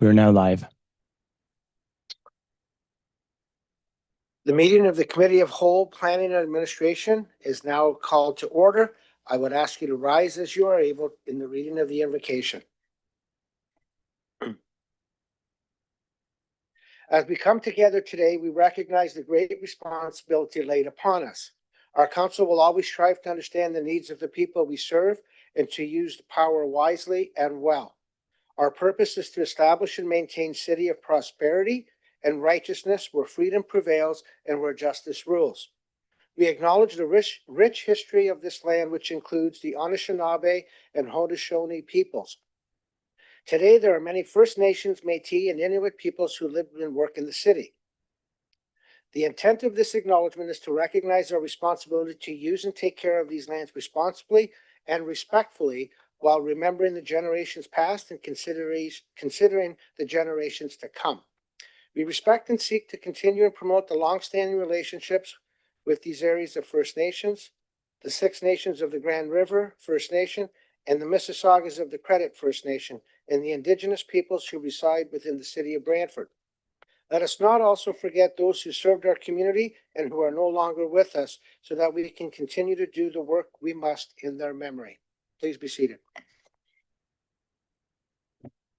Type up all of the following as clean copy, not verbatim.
We are now live. The meeting of the Committee of Whole Planning and Administration is now called to order. I would ask you to rise as you are able in the reading of the invocation. As we come together today, we recognize the great responsibility laid upon us. Our council will always strive to understand the needs of the people we serve and to use the power wisely and well. Our purpose is to establish and maintain a city of prosperity and righteousness where freedom prevails and where justice rules. We acknowledge the rich history of this land, which includes the Anishinaabe and Haudenosaunee peoples. Today, there are many First Nations, Métis, and Inuit peoples who live and work in the city. The intent of this acknowledgement is to recognize our responsibility to use and take care of these lands responsibly and respectfully while remembering the generations past and considering the generations to come. We respect and seek to continue and promote the long-standing relationships with these areas of First Nations, the Six Nations of the Grand River First Nation, and the Mississaugas of the Credit First Nation, and the Indigenous peoples who reside within the city of Brantford. Let us not also forget those who served our community and who are no longer with us, so that we can continue to do the work we must in their memory. Please be seated.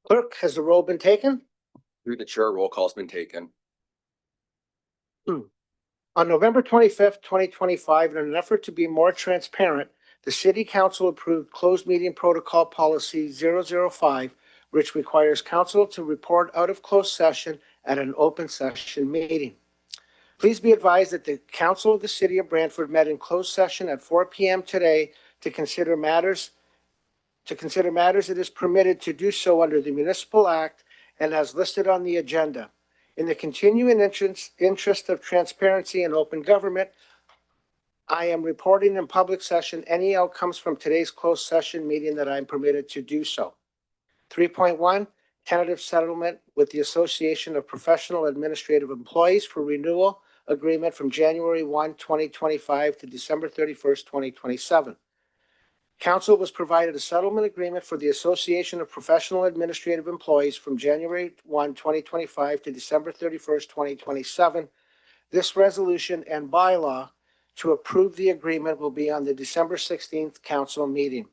Clerk, has the roll been taken? Through the chair, roll call has been taken. On November 25th, 2025, in an effort to be more transparent, the City Council approved closed meeting protocol policy 005, which requires council to report out of closed session at an open session meeting. Please be advised that the Council of the City of Brantford met in closed session at 4 p.m. today to consider matters it is permitted to do so under the Municipal Act and as listed on the agenda. In the continuing interest of transparency and open government, I am reporting in public session any outcomes from today's closed session meeting that I am permitted to do so. 3.1, tentative settlement with the Association of Professional Administrative Employees for renewal agreement from January 1, 2025 to December 31st, 2027. Council was provided a settlement agreement for the Association of Professional Administrative Employees from January 1, 2025 to December 31st, 2027. This resolution and bylaw to approve the agreement will be on the December 16th council meeting.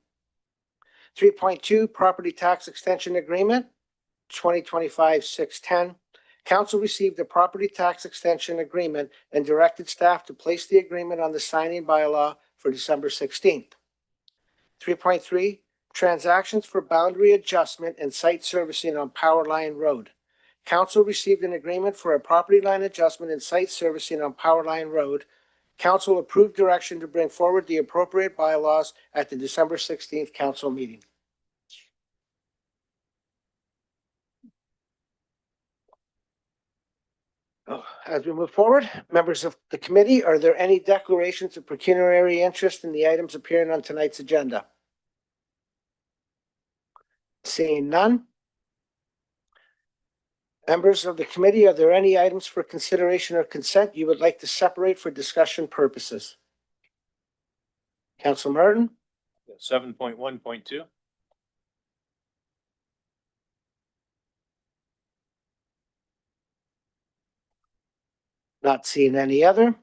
3.2, property tax extension agreement, 2025-610. Council received the property tax extension agreement and directed staff to place the agreement on the signing bylaw for December 16th. 3.3, transactions for boundary adjustment and site servicing on Power Line Road. Council received an agreement for a property line adjustment and site servicing on Power Line Road. Council approved direction to bring forward the appropriate bylaws at the December 16th council meeting. As we move forward, members of the committee, are there any declarations of pecuniary interest in the items appearing on tonight's agenda? Seeing none. Members of the committee, are there any items for consideration or consent you would like to separate for discussion purposes? Councilor Martin? 7.1.2. Not seeing any other.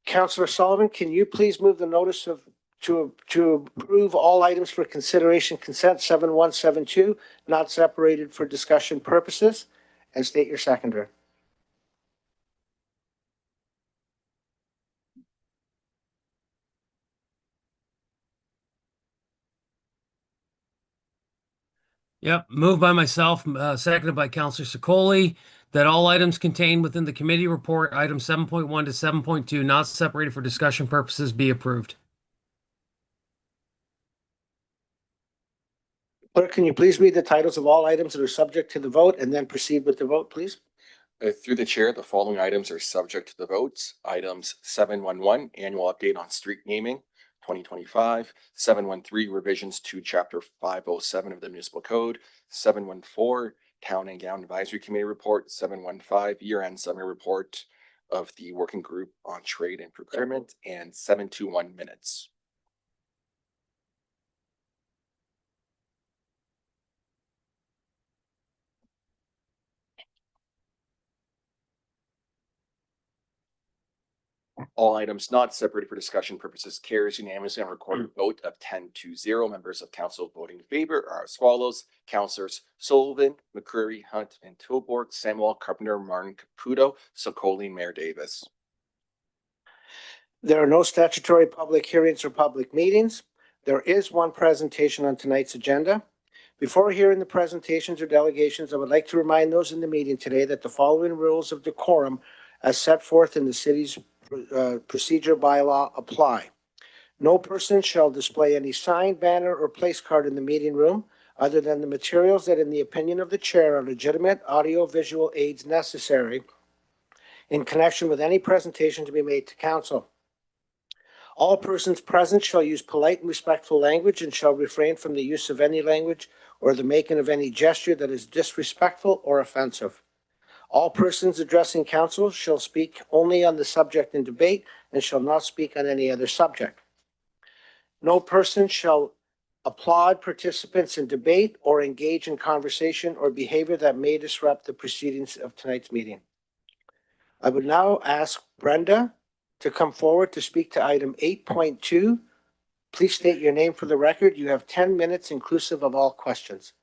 Councilor Sullivan, can you please move the notice of to approve all items for consideration consent 7172, not separated for discussion purposes, and state your seconder. Yep, moved by myself, seconded by Councilor Sicoli, that all items contained within the committee report, items 7.1 to 7.2, not separated for discussion purposes, be approved. Clerk, can you please read the titles of all items that are subject to the vote and then proceed with the vote, please? Through the chair, the following items are subject to the votes. Items 711, annual update on street naming, 2025. 713, revisions to chapter 507 of the municipal code. 714, town and gown advisory committee report. 715, year-end summary report of the working group on trade and procurement. And 721, minutes. All items not separated for discussion purposes carries unanimously on recorded vote of 10-0. Members of council voting in favor are as follows: Councilors Sullivan, McCreary, Hunt, and Tilborg, Samuel, Carpenter, Martin, Caputo, Sokoli, Mayor Davis. There are no statutory public hearings or public meetings. There is one presentation on tonight's agenda. Before hearing the presentations or delegations, I would like to remind those in the meeting today that the following rules of decorum as set forth in the city's procedure bylaw apply. No person shall display any sign, banner, or place card in the meeting room other than the materials that, in the opinion of the chair, are legitimate audio-visual aids necessary in connection with any presentation to be made to council. All persons present shall use polite and respectful language and shall refrain from the use of any language or the making of any gesture that is disrespectful or offensive. All persons addressing council shall speak only on the subject in debate and shall not speak on any other subject. No person shall applaud participants in debate or engage in conversation or behavior that may disrupt the proceedings of tonight's meeting. I would now ask Brenda to come forward to speak to item 8.2. Please state your name for the record. You have 10 minutes inclusive of all questions.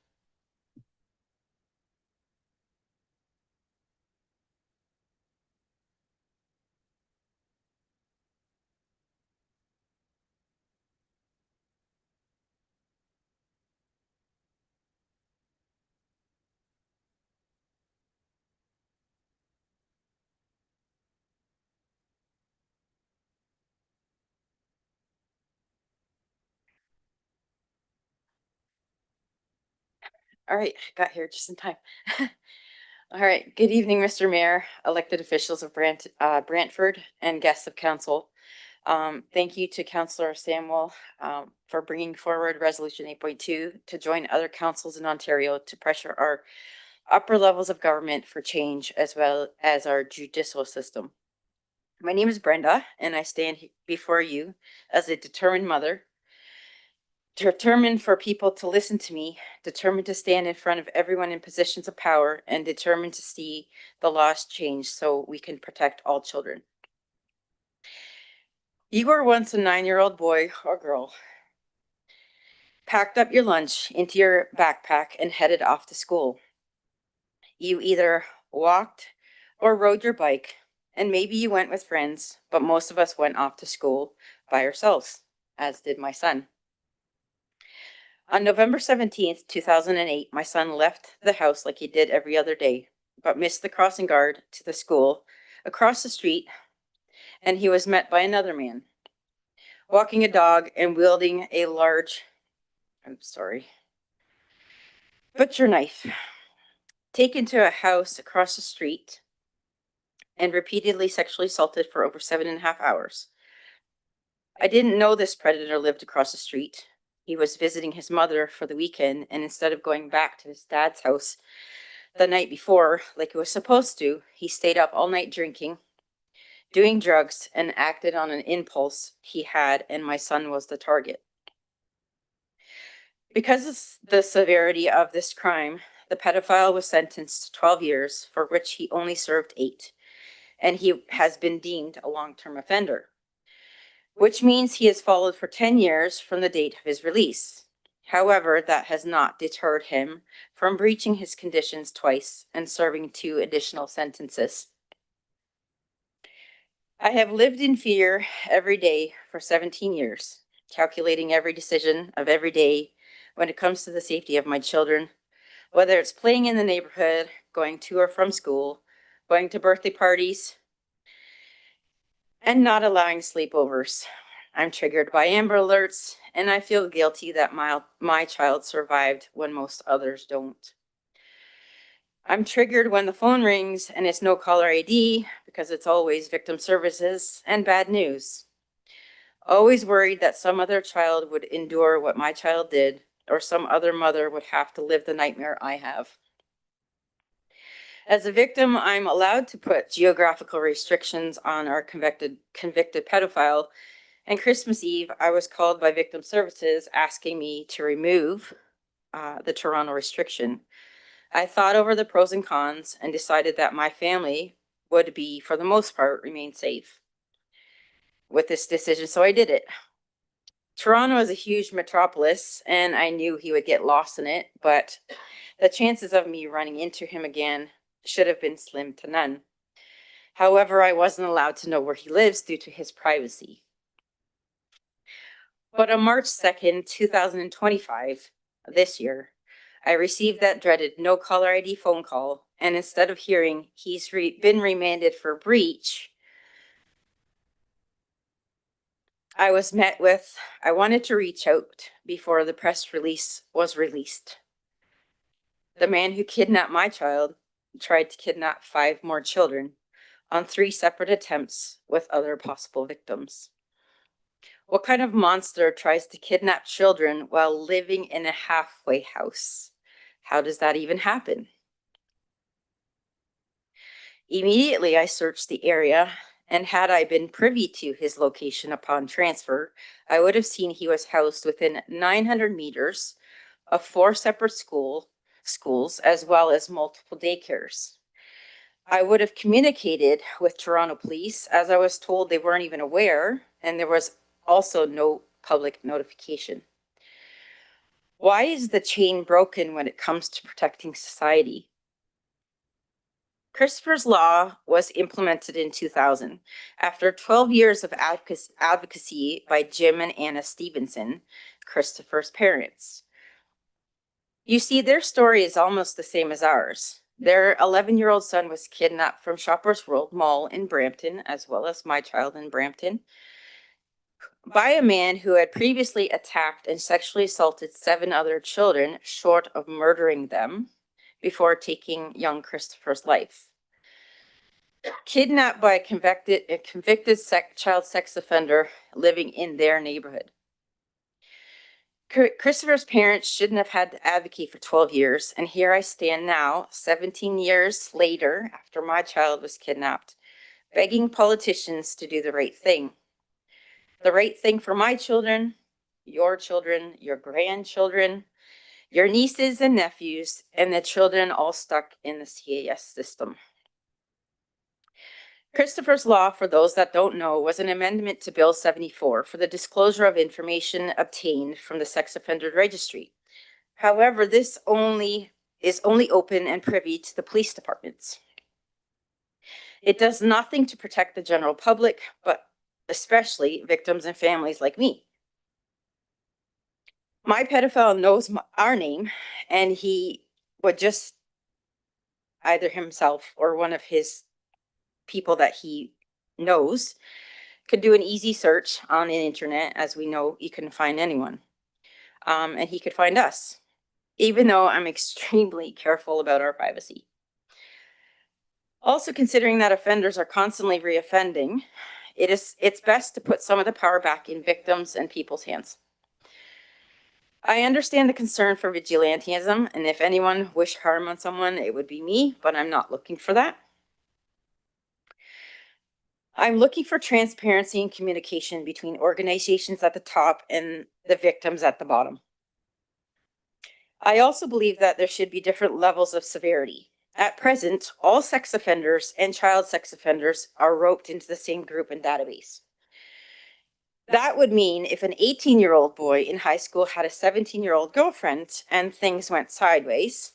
All right, got here just in time. All right, good evening, Mr. Mayor, elected officials of Brantford, and guests of council. Thank you to Councillor Samuel for bringing forward Resolution 8.2 to join other councils in Ontario to pressure our upper levels of government for change, as well as our judicial system. My name is Brenda, and I stand before you as a determined mother, determined for people to listen to me, determined to stand in front of everyone in positions of power, and determined to see the laws change so we can protect all children. You were once a 9-year-old boy or girl, packed up your lunch into your backpack and headed off to school. You either walked or rode your bike, and maybe you went with friends, but most of us went off to school by ourselves, as did my son. On November 17th, 2008, my son left the house like he did every other day, but missed the crossing guard to the school across the street, and he was met by another man, walking a dog and wielding a large, butcher knife, taken to a house across the street and repeatedly sexually assaulted for over 7.5 hours. I didn't know this predator lived across the street. He was visiting his mother for the weekend, and instead of going back to his dad's house the night before, like he was supposed to, he stayed up all night drinking, doing drugs, and acted on an impulse he had, and my son was the target. Because of the severity of this crime, the pedophile was sentenced to 12 years, for which he only served 8, and he has been deemed a long-term offender, which means he has followed for 10 years from the date of his release. However, that has not deterred him from breaching his conditions twice and serving 2 additional sentences. I have lived in fear every day for 17 years, calculating every decision of every day when it comes to the safety of my children, whether it's playing in the neighborhood, going to or from school, going to birthday parties, and not allowing sleepovers. I'm triggered by Amber Alerts, and I feel guilty that my child survived when most others don't. I'm triggered when the phone rings and it's no caller ID because it's always victim services and bad news. Always worried that some other child would endure what my child did, or some other mother would have to live the nightmare I have. As a victim, I'm allowed to put geographical restrictions on our convicted pedophile, and Christmas Eve, I was called by Victim Services asking me to remove the Toronto restriction. I thought over the pros and cons and decided that my family would be, for the most part, remain safe. with this decision, so I did it. Toronto is a huge metropolis, and I knew he would get lost in it, but the chances of me running into him again should have been slim to none. However, I wasn't allowed to know where he lives due to his privacy. But on March 2nd, 2025, this year, I received that dreaded no caller ID phone call, and instead of hearing he's been remanded for breach, I was met with, I wanted to reach out before the press release was released. The man who kidnapped my child tried to kidnap 5 more children on 3 separate attempts with other possible victims. What kind of monster tries to kidnap children while living in a halfway house? How does that even happen? Immediately, I searched the area, and had I been privy to his location upon transfer, I would have seen he was housed within 900 meters of 4 separate schools, as well as multiple daycares. I would have communicated with Toronto Police, as I was told they weren't even aware, and there was also no public notification. Why is the chain broken when it comes to protecting society? Christopher's Law was implemented in 2000 after 12 years of advocacy by Jim and Anna Stevenson, Christopher's parents. You see, their story is almost the same as ours. Their 11-year-old son was kidnapped from Shoppers World Mall in Brampton, as well as my child in Brampton, by a man who had previously attacked and sexually assaulted 7 other children, short of murdering them, before taking young Christopher's life. Kidnapped by a convicted child sex offender living in their neighborhood. Christopher's parents shouldn't have had to advocate for 12 years, and here I stand now, 17 years later, after my child was kidnapped, begging politicians to do the right thing. The right thing for my children, your grandchildren, your nieces and nephews, and the children all stuck in the CAS system. Christopher's Law, for those that don't know, was an amendment to Bill 74 for the disclosure of information obtained from the Sex Offender Registry. However, this is only open and privy to the police departments. It does nothing to protect the general public, but especially victims and families like me. My pedophile knows our name, and he would just either himself or one of his people that he knows could do an easy search on the internet. As we know, you can find anyone, and he could find us, even though I'm extremely careful about our privacy. Also, considering that offenders are constantly reoffending, it's best to put some of the power back in victims and people's hands. I understand the concern for vigilantism, and if anyone wished harm on someone, it would be me, but I'm not looking for that. I'm looking for transparency and communication between organizations at the top and the victims at the bottom. I also believe that there should be different levels of severity. At present, all sex offenders and child sex offenders are roped into the same group and database. That would mean if an 18-year-old boy in high school had a 17-year-old girlfriend and things went sideways,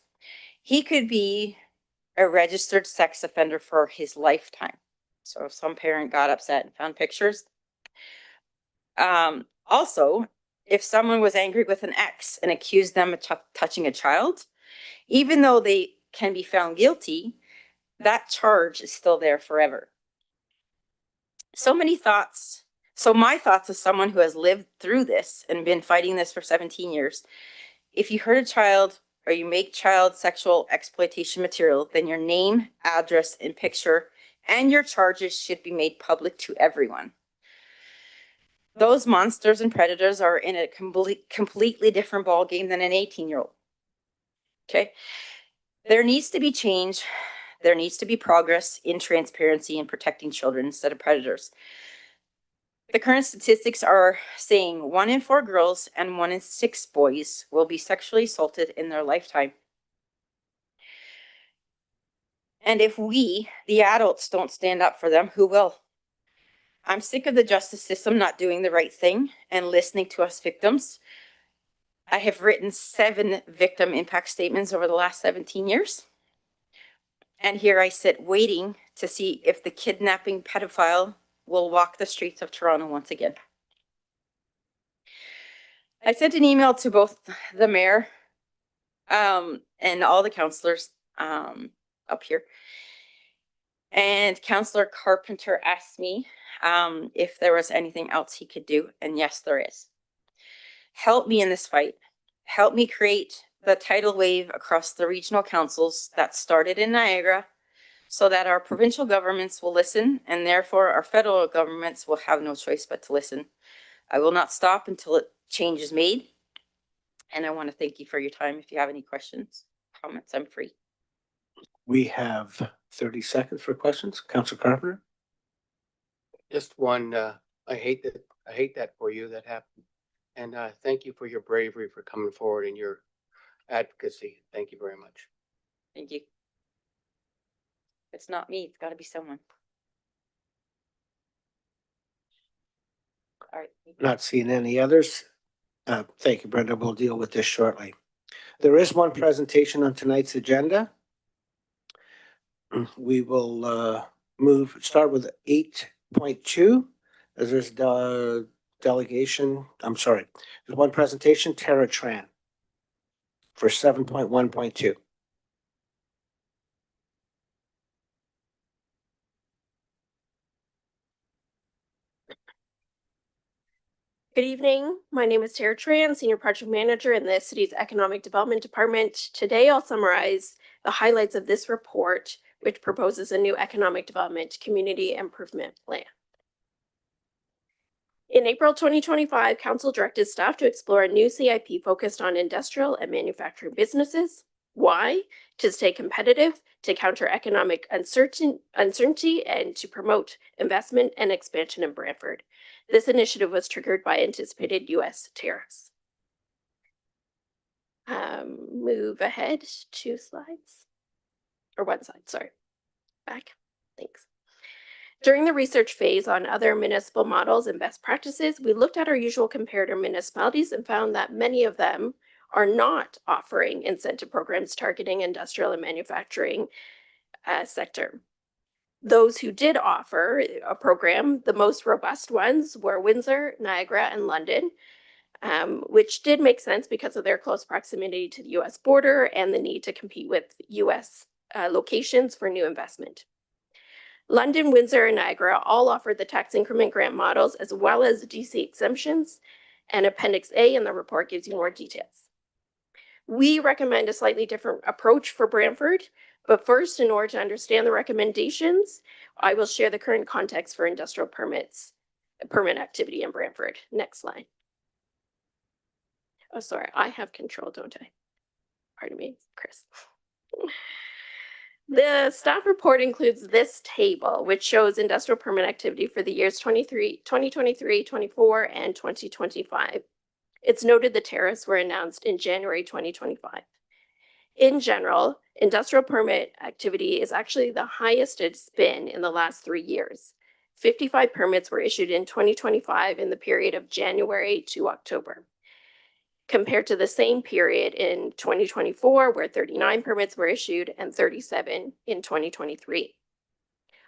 he could be a registered sex offender for his lifetime. So if some parent got upset and found pictures. Also, if someone was angry with an ex and accused them of touching a child, even though they can be found guilty, that charge is still there forever. So many thoughts. So my thoughts as someone who has lived through this and been fighting this for 17 years, if you hurt a child or you make child sexual exploitation material, then your name, address, and picture and your charges should be made public to everyone. Those monsters and predators are in a completely different ballgame than an 18-year-old. Okay? There needs to be change. There needs to be progress in transparency and protecting children instead of predators. The current statistics are saying 1 in 4 girls and 1 in 6 boys will be sexually assaulted in their lifetime. And if we, the adults, don't stand up for them, who will? I'm sick of the justice system not doing the right thing and listening to us victims. I have written 7 victim impact statements over the last 17 years. And here I sit waiting to see if the kidnapping pedophile will walk the streets of Toronto once again. I sent an email to both the mayor and all the councillors up here. And Councillor Carpenter asked me if there was anything else he could do. And yes, there is. Help me in this fight. Help me create the tidal wave across the regional councils that started in Niagara so that our provincial governments will listen and therefore our federal governments will have no choice but to listen. I will not stop until change is made. And I want to thank you for your time. If you have any questions, comments, I'm free. We have 30 seconds for questions. Councilor Carpenter? Just one, I hate that for you that happened. And thank you for your bravery for coming forward and your advocacy. Thank you very much. Thank you. It's not me. It's got to be someone. All right. Not seeing any others. Thank you, Brenda. We'll deal with this shortly. There is one presentation on tonight's agenda. We will start with 8.2. As there's the delegation, there's one presentation, Tara Tran, for 7.1.2. Good evening. My name is Tara Tran, Senior Project Manager in the city's Economic Development Department. Today, I'll summarize the highlights of this report, which proposes a new economic development community improvement plan. In April 2025, Council directed staff to explore a new CIP focused on industrial and manufacturing businesses. Why? To stay competitive, to counter economic uncertainty, and to promote investment and expansion in Brantford. This initiative was triggered by anticipated U.S. tariffs. Move ahead 2 slides. Or 1 slide, sorry. Back. Thanks. During the research phase on other municipal models and best practices, we looked at our usual comparator municipalities and found that many of them are not offering incentive programs targeting industrial and manufacturing sector. Those who did offer a program, the most robust ones were Windsor, Niagara, and London, which did make sense because of their close proximity to the US border and the need to compete with US locations for new investment. London, Windsor, and Niagara all offered the tax increment grant models as well as DC exemptions, and Appendix A in the report gives you more details. We recommend a slightly different approach for Brantford, but first, in order to understand the recommendations, I will share the current context for industrial permit activity in Brantford. Next slide. Oh, sorry, I have control, don't I? Pardon me, Chris. The staff report includes this table, which shows industrial permit activity for the years 2023, 24, and 2025. It's noted the tariffs were announced in January 2025. In general, industrial permit activity is actually the highest it's been in the last 3 years. 55 permits were issued in 2025 in the period of January to October, compared to the same period in 2024, where 39 permits were issued and 37 in 2023.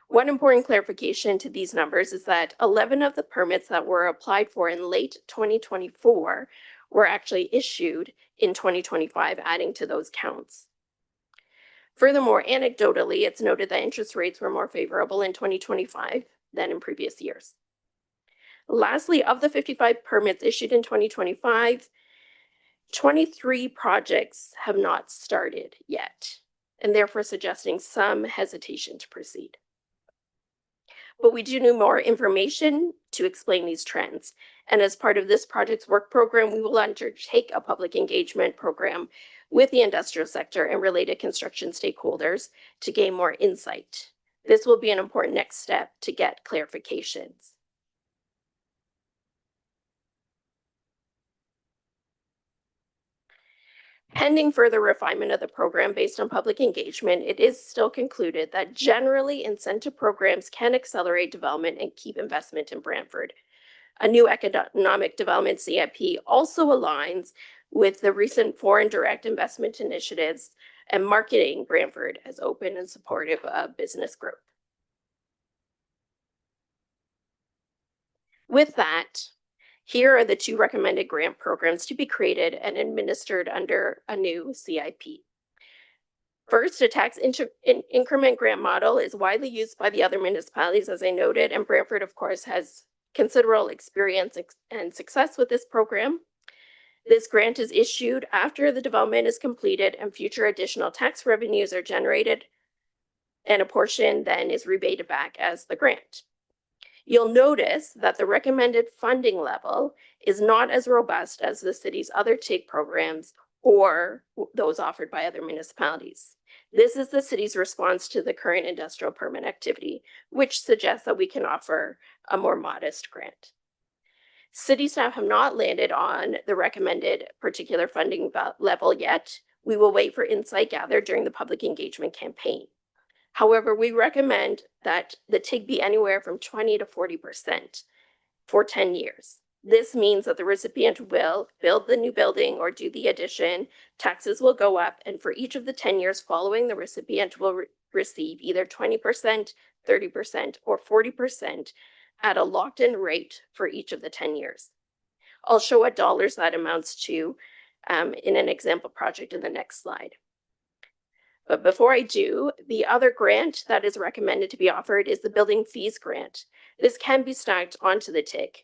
One important clarification to these numbers is that 11 of the permits that were applied for in late 2024 were actually issued in 2025, adding to those counts. Furthermore, anecdotally, it's noted that interest rates were more favorable in 2025 than in previous years. Lastly, of the 55 permits issued in 2025, 23 projects have not started yet, and therefore suggesting some hesitation to proceed. But we do need more information to explain these trends. And as part of this project's work program, we will undertake a public engagement program with the industrial sector and related construction stakeholders to gain more insight. This will be an important next step to get clarifications. Pending further refinement of the program based on public engagement, it is still concluded that generally incentive programs can accelerate development and keep investment in Brantford. A new economic development CIP also aligns with the recent foreign direct investment initiatives and marketing Brantford as open and supportive of business growth. With that, here are the two recommended grant programs to be created and administered under a new CIP. First, a tax increment grant model is widely used by the other municipalities, as I noted, and Brantford, of course, has considerable experience and success with this program. This grant is issued after the development is completed and future additional tax revenues are generated, and a portion then is rebated back as the grant. You'll notice that the recommended funding level is not as robust as the city's other TIG programs or those offered by other municipalities. This is the city's response to the current industrial permit activity, which suggests that we can offer a more modest grant. City staff have not landed on the recommended particular funding level yet. We will wait for insight gathered during the public engagement campaign. However, we recommend that the TIG be anywhere from 20 to 40% for 10 years. This means that the recipient will build the new building or do the addition, taxes will go up, and for each of the 10 years following, the recipient will receive either 20%, 30%, or 40% at a locked-in rate for each of the 10 years. I'll show what dollars that amounts to in an example project in the next slide. But before I do, the other grant that is recommended to be offered is the building fees grant. This can be stacked onto the TIG.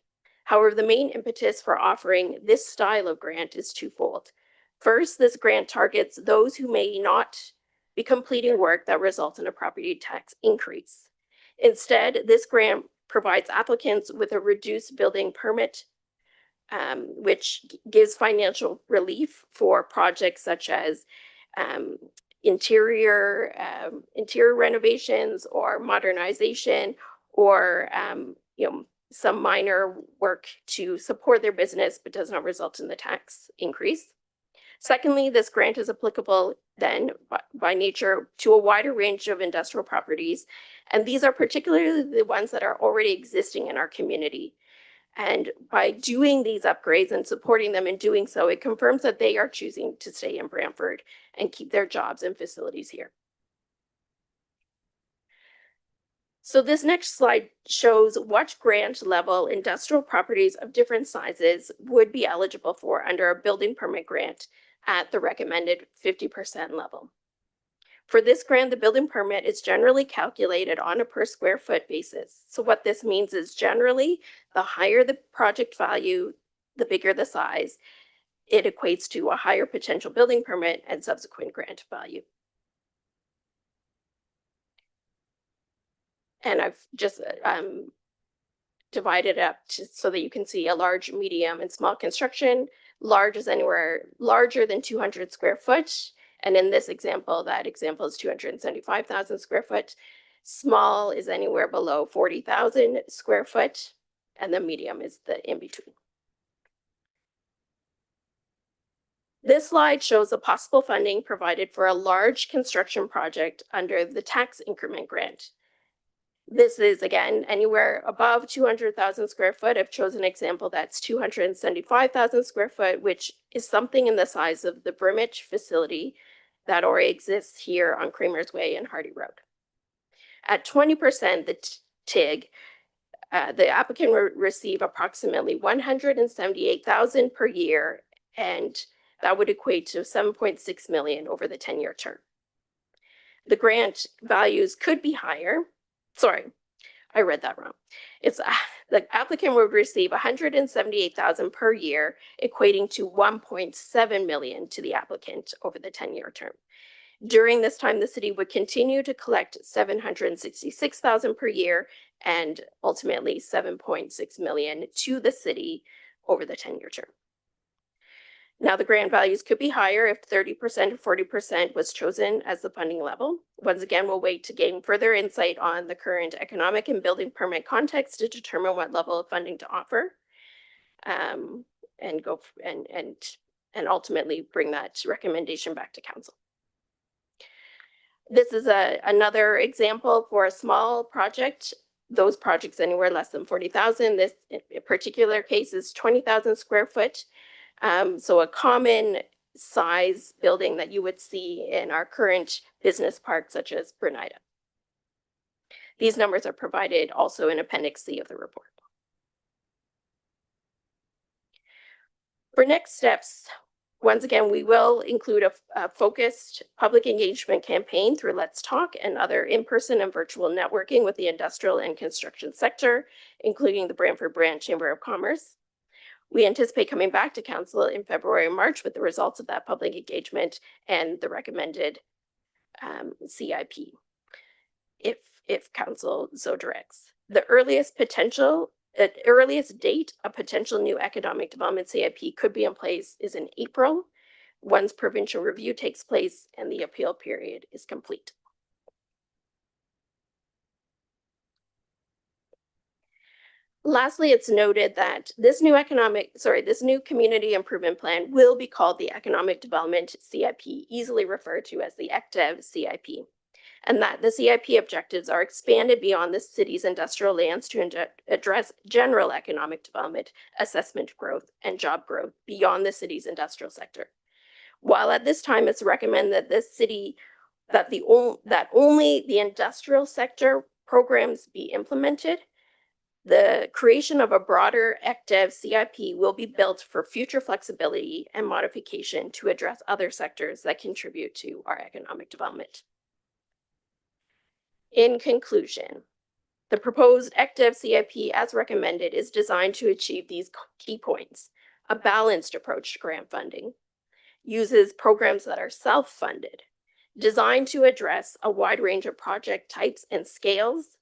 However, the main impetus for offering this style of grant is twofold. First, this grant targets those who may not be completing work that results in a property tax increase. Instead, this grant provides applicants with a reduced building permit, which gives financial relief for projects such as interior renovations or modernization, or some minor work to support their business but does not result in the tax increase. Secondly, this grant is applicable then by nature to a wider range of industrial properties, and these are particularly the ones that are already existing in our community. And by doing these upgrades and supporting them in doing so, it confirms that they are choosing to stay in Brantford and keep their jobs and facilities here. So this next slide shows what grant level industrial properties of different sizes would be eligible for under a building permit grant at the recommended 50% level. For this grant, the building permit is generally calculated on a per square foot basis. So what this means is generally, the higher the project value, the bigger the size, it equates to a higher potential building permit and subsequent grant value. And I've just divided it up so that you can see a large, medium, and small construction. Large is anywhere larger than 200 square foot. And in this example, that example is 275,000 square foot. Small is anywhere below 40,000 square foot. And the medium is the in-between. This slide shows the possible funding provided for a large construction project under the tax increment grant. This is, again, anywhere above 200,000 square foot. I've chosen an example that's 275,000 square foot, which is something in the size of the Brimage facility that already exists here on Kramer's Way and Hardy Road. At 20%, the TIG, the applicant will receive approximately 178,000 per year, and that would equate to 7.6 million over the 10-year term. The grant values could be higher. Sorry, I read that wrong. It's the applicant would receive 178,000 per year, equating to 1.7 million to the applicant over the 10-year term. During this time, the city would continue to collect 766,000 per year and ultimately 7.6 million to the city over the 10-year term. Now, the grant values could be higher if 30% or 40% was chosen as the funding level. Once again, we'll wait to gain further insight on the current economic and building permit context to determine what level of funding to offer, and and ultimately bring that recommendation back to council. This is another example for a small project. Those projects anywhere less than 40,000. This in particular case is 20,000 square foot. So a common size building that you would see in our current business park, such as Bernida. These numbers are provided also in Appendix C of the report. For next steps, once again, we will include a focused public engagement campaign through Let's Talk and other in-person and virtual networking with the industrial and construction sector, including the Brantford Brand Chamber of Commerce. We anticipate coming back to council in February and March with the results of that public engagement and the recommended CIP, if council so directs. The earliest date a potential new economic development CIP could be in place is in April, once provincial review takes place and the appeal period is complete. Lastly, it's noted that this new community improvement plan will be called the Economic Development CIP, easily referred to as the ECDEV CIP, and that the CIP objectives are expanded beyond the city's industrial lands to address general economic development, assessment growth, and job growth beyond the city's industrial sector. While at this time it's recommended that only the industrial sector programs be implemented, the creation of a broader ECDEV CIP will be built for future flexibility and modification to address other sectors that contribute to our economic development. In conclusion, the proposed ECDEV CIP as recommended is designed to achieve these key points: a balanced approach to grant funding, uses programs that are self-funded, designed to address a wide range of project types and scales,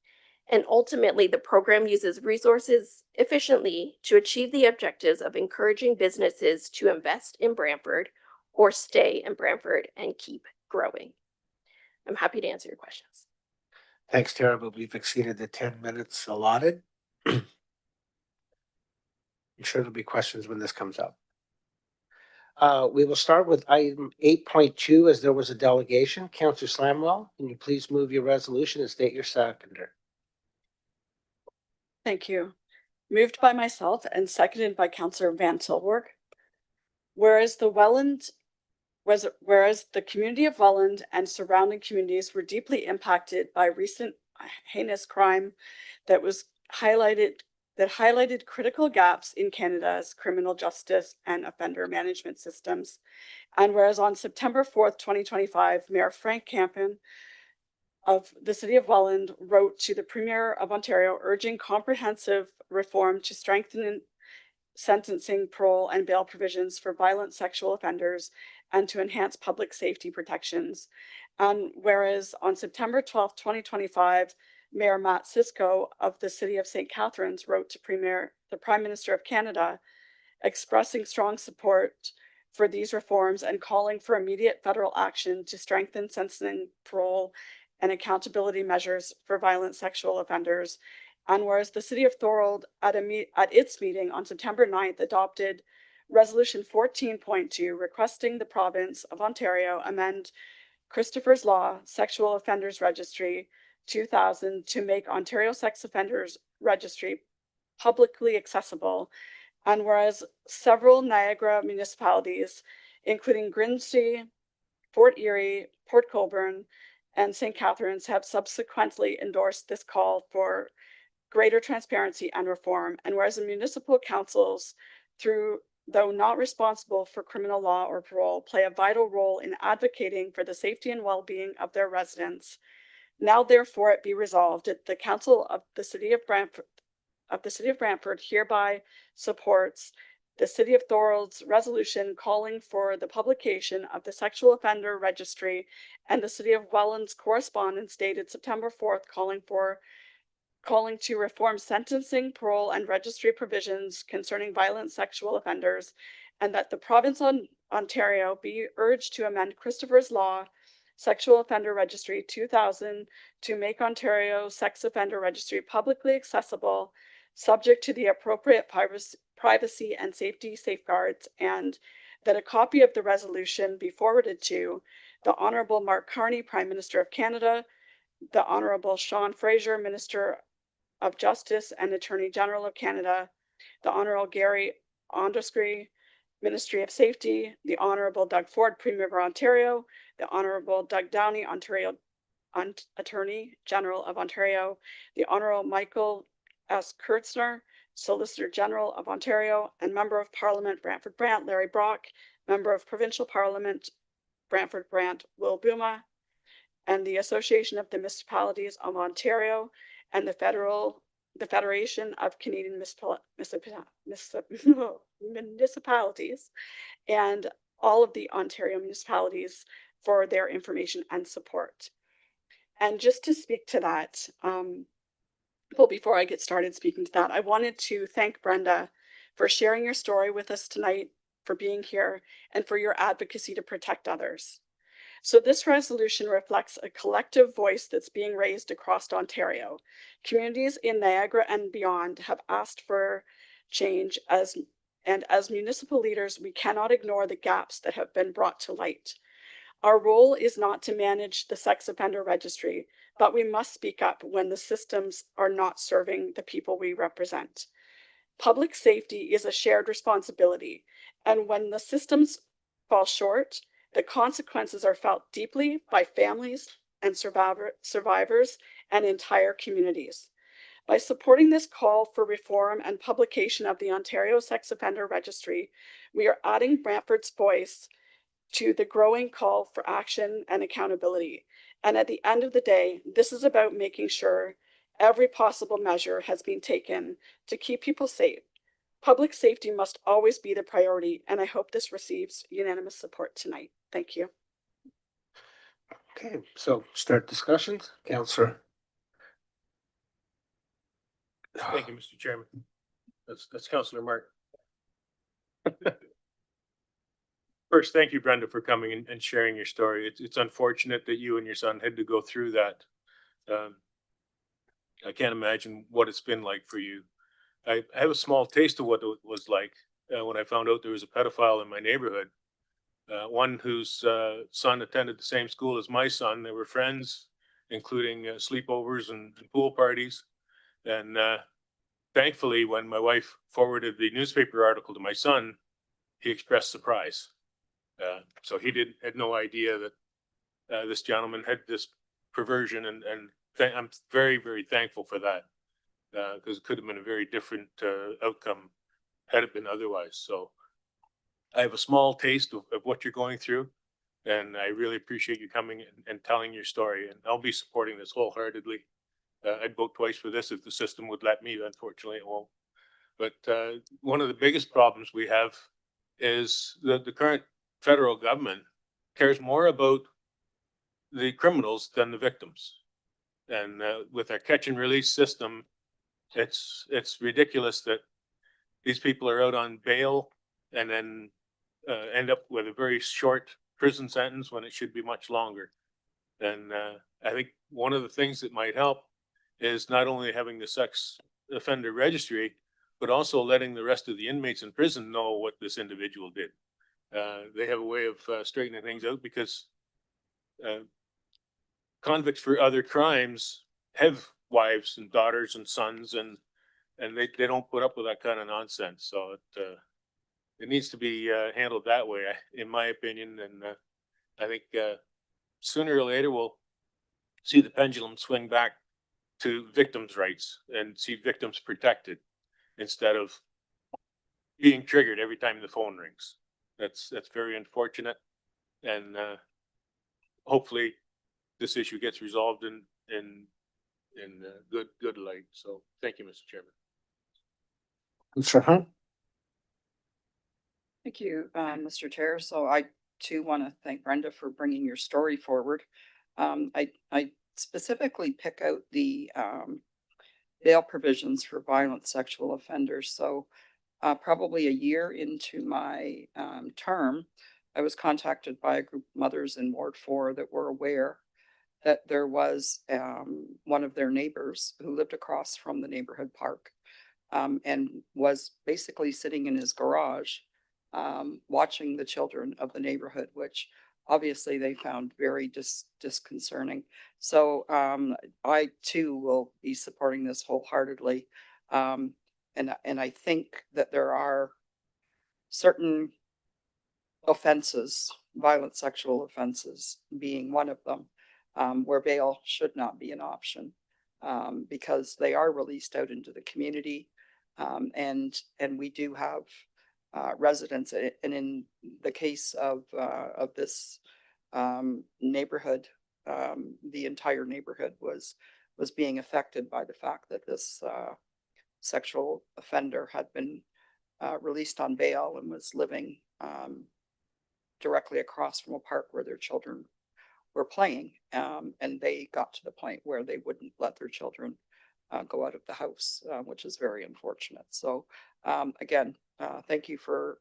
and ultimately the program uses resources efficiently to achieve the objectives of encouraging businesses to invest in Brantford or stay in Brantford and keep growing. I'm happy to answer your questions. Thanks, Tara, but we've exceeded the 10 minutes allotted. I'm sure there'll be questions when this comes up. We will start with item 8.2 as there was a delegation. Councillor Slamwell, can you please move your resolution and state your seconder? Thank you. Moved by myself and seconded by Councillor Van Tilburg. Whereas the community of Welland and surrounding communities were deeply impacted by recent heinous crime that highlighted critical gaps in Canada's criminal justice and offender management systems. And whereas on September 4th, 2025, Mayor Frank Campen of the City of Welland wrote to the Premier of Ontario urging comprehensive reform to strengthen sentencing, parole, and bail provisions for violent sexual offenders and to enhance public safety protections. And whereas on September 12th, 2025, Mayor Matt Cisco of the City of St. Catharines wrote to the Prime Minister of Canada expressing strong support for these reforms and calling for immediate federal action to strengthen sentencing, parole, and accountability measures for violent sexual offenders. And whereas the City of Thorold at its meeting on September 9th adopted Resolution 14.2 requesting the province of Ontario amend Christopher's Law Sexual Offenders Registry 2000 to make Ontario Sex Offenders Registry publicly accessible. And whereas several Niagara municipalities, including Grimsby, Fort Erie, Port Colborne, and St. Catharines have subsequently endorsed this call for greater transparency and reform. And whereas the municipal councils, though not responsible for criminal law or parole, play a vital role in advocating for the safety and well-being of their residents, now therefore it be resolved that the Council of the City of Brantford hereby supports the City of Thorold's resolution calling for the publication of the Sexual Offender Registry and the City of Welland's correspondence dated September 4th calling to reform sentencing, parole, and registry provisions concerning violent sexual offenders, and that the province of Ontario be urged to amend Christopher's Law Sexual Offender Registry 2000 to make Ontario Sex Offender Registry publicly accessible, subject to the appropriate privacy and safety safeguards, and that a copy of the resolution be forwarded to the Honorable Mark Carney, Prime Minister of Canada, the Honorable Sean Fraser, Minister of Justice and Attorney General of Canada, the Honorable Gary Ondusky, Ministry of Safety, the Honorable Doug Ford, Premier of Ontario, the Honorable Doug Downey, Ontario Attorney General of Ontario, the Honorable Michael S. Kurtzner, Solicitor General of Ontario, and Member of Parliament Brantford Brant, Larry Brock, Member of Provincial Parliament Brantford Brant, Will Buma, and the Association of the Municipalities of Ontario and the Federation of Canadian Municipalities, and all of the Ontario municipalities for their information and support. And just to speak to that, well, before I get started speaking to that, I wanted to thank Brenda for sharing your story with us tonight, for being here, and for your advocacy to protect others. So this resolution reflects a collective voice that's being raised across Ontario. Communities in Niagara and beyond have asked for change, as municipal leaders, we cannot ignore the gaps that have been brought to light. Our role is not to manage the sex offender registry, but we must speak up when the systems are not serving the people we represent. Public safety is a shared responsibility, and when the systems fall short, the consequences are felt deeply by families and survivors and entire communities. By supporting this call for reform and publication of the Ontario Sex Offender Registry, we are adding Brantford's voice to the growing call for action and accountability. And at the end of the day, this is about making sure every possible measure has been taken to keep people safe. Public safety must always be the priority, and I hope this receives unanimous support tonight. Thank you. Okay, so start discussions. Counselor. Thank you, Mr. Chairman. That's Councillor Mark. First, thank you, Brenda, for coming and sharing your story. It's unfortunate that you and your son had to go through that. I can't imagine what it's been like for you. I have a small taste of what it was like when I found out there was a pedophile in my neighborhood. One whose son attended the same school as my son. They were friends, including sleepovers and pool parties. And thankfully, when my wife forwarded the newspaper article to my son, he expressed surprise. So he had no idea that this gentleman had this perversion, and I'm very, very thankful for that, because it could have been a very different outcome had it been otherwise. So I have a small taste of what you're going through, and I really appreciate you coming and telling your story, and I'll be supporting this wholeheartedly. I'd vote twice for this if the system would let me. Unfortunately, it won't. But one of the biggest problems we have is that the current federal government cares more about the criminals than the victims. And with our catch and release system, it's ridiculous that these people are out on bail and then end up with a very short prison sentence when it should be much longer. And I think one of the things that might help is not only having the sex offender registry, but also letting the rest of the inmates in prison know what this individual did. They have a way of straightening things out, because convicts for other crimes have wives and daughters and sons, and they don't put up with that kind of nonsense. So it needs to be handled that way, in my opinion. And I think sooner or later we'll see the pendulum swing back to victims' rights and see victims protected instead of being triggered every time the phone rings. That's very unfortunate, and hopefully this issue gets resolved in good light. So thank you, Mr. Chairman. Counselor Hunt. Thank you, Mr. Chair. So I too want to thank Brenda for bringing your story forward. I specifically pick out the bail provisions for violent sexual offenders. So probably a year into my term, I was contacted by a group of mothers in Ward 4 that were aware that there was one of their neighbors who lived across from the neighborhood park and was basically sitting in his garage watching the children of the neighborhood, which obviously they found very disconcerting. So I too will be supporting this wholeheartedly. And I think that there are certain offenses, violent sexual offenses being one of them, where bail should not be an option, because they are released out into the community. And we do have residents, and in the case of this neighborhood, the entire neighborhood was being affected by the fact that this sexual offender had been released on bail and was living directly across from a park where their children were playing. And they got to the point where they wouldn't let their children go out of the house, which is very unfortunate. So again, thank you for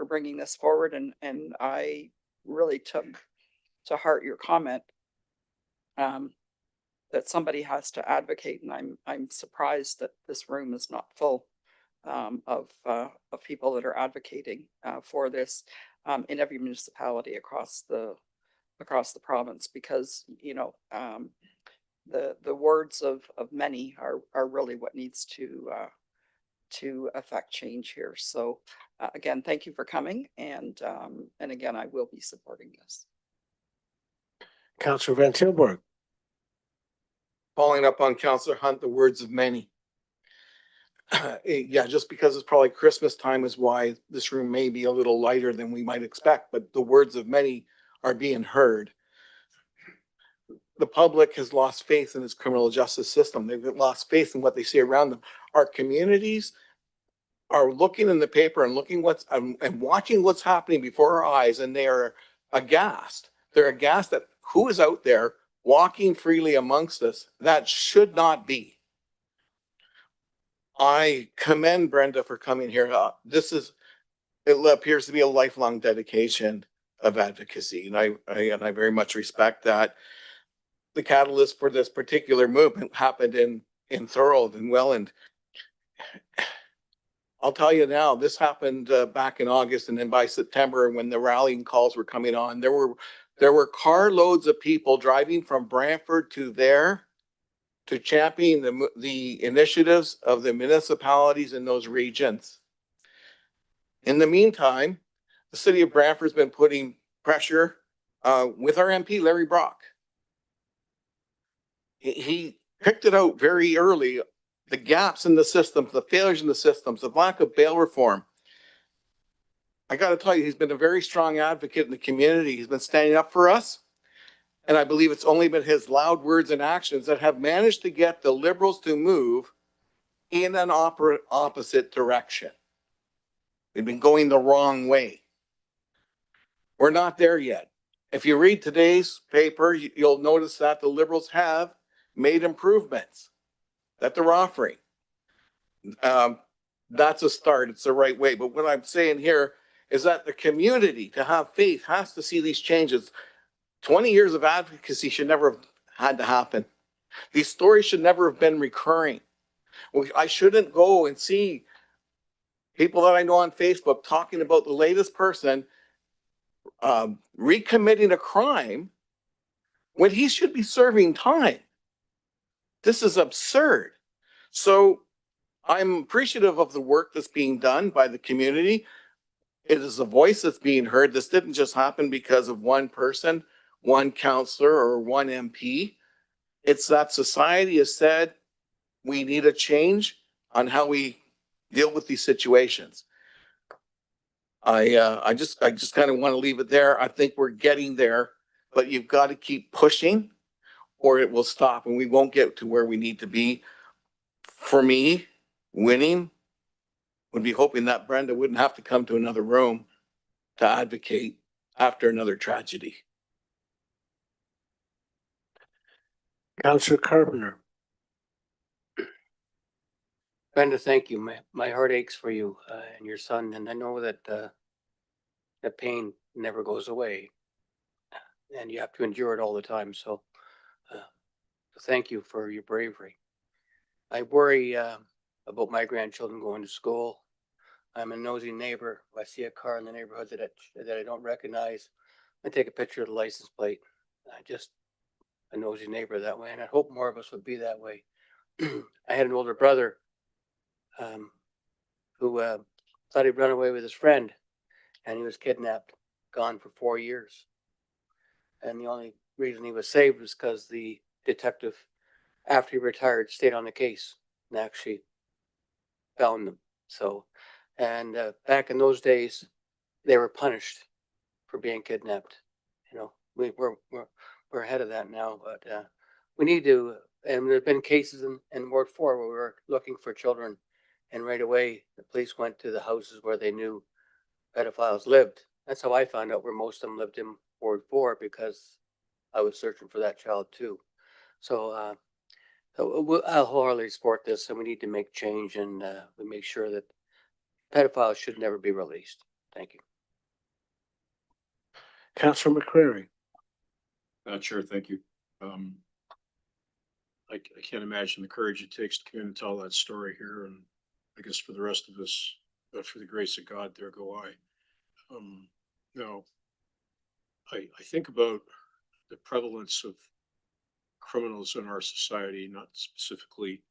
bringing this forward. And I really took to heart your comment that somebody has to advocate. And I'm surprised that this room is not full of people that are advocating for this in every municipality across the province, because the words of many are really what needs to affect change here. So again, thank you for coming, and again, I will be supporting this. Councillor Van Tilburg. Following up on Councillor Hunt, the words of many. Yeah, just because it's probably Christmas time is why this room may be a little lighter than we might expect, but the words of many are being heard. The public has lost faith in this criminal justice system. They've lost faith in what they see around them. Our communities are looking in the paper and looking and watching what's happening before our eyes, and they are aghast. They're aghast at who is out there walking freely amongst us. That should not be. I commend Brenda for coming here. It appears to be a lifelong dedication of advocacy, and I very much respect that. The catalyst for this particular movement happened in Thorold and Welland. I'll tell you now, this happened back in August, and then by September, when the rallying calls were coming on, there were carloads of people driving from Brantford to there to champion the initiatives of the municipalities in those regions. In the meantime, the city of Brantford's been putting pressure with our MP, Larry Brock. He picked it out very early, the gaps in the systems, the failures in the systems, the lack of bail reform. I got to tell you, he's been a very strong advocate in the community. He's been standing up for us. And I believe it's only been his loud words and actions that have managed to get the Liberals to move in an opposite direction. We've been going the wrong way. We're not there yet. If you read today's paper, you'll notice that the Liberals have made improvements that they're offering. That's a start. It's the right way. But what I'm saying here is that the community, to have faith, has to see these changes. 20 years of advocacy should never have had to happen. These stories should never have been recurring. I shouldn't go and see people that I know on Facebook talking about the latest person recommitting a crime when he should be serving time. This is absurd. So I'm appreciative of the work that's being done by the community. It is a voice that's being heard. This didn't just happen because of one person, one councillor, or one MP. It's that society has said we need a change on how we deal with these situations. I just kind of want to leave it there. I think we're getting there, but you've got to keep pushing or it will stop and we won't get to where we need to be. For me, winning would be hoping that Brenda wouldn't have to come to another room to advocate after another tragedy. Councillor Carpenter. Brenda, thank you. My heart aches for you and your son, and I know that the pain never goes away, and you have to endure it all the time. So thank you for your bravery. I worry about my grandchildren going to school. I'm a nosy neighbor. If I see a car in the neighborhood that I don't recognize, I take a picture of the license plate. I just a nosy neighbor that way, and I hope more of us would be that way. I had an older brother who thought he'd run away with his friend, and he was kidnapped, gone for 4 years. And the only reason he was saved was because the detective, after he retired, stayed on the case and actually found them. So, and back in those days, they were punished for being kidnapped. You know, we're ahead of that now, but we need to. And there've been cases in Ward 4 where we were looking for children, and right away the police went to the houses where they knew pedophiles lived. That's how I found out where most of them lived, in Ward 4, because I was searching for that child too. So, I'll wholeheartedly support this, and we need to make change, and we make sure that pedophiles should never be released. Thank you. Councillor McCreary. Sure, thank you. I can't imagine the courage it takes to come in and tell that story here, and I guess for the rest of us, but for the grace of God, there go I. Now, I think about the prevalence of criminals in our society, not specifically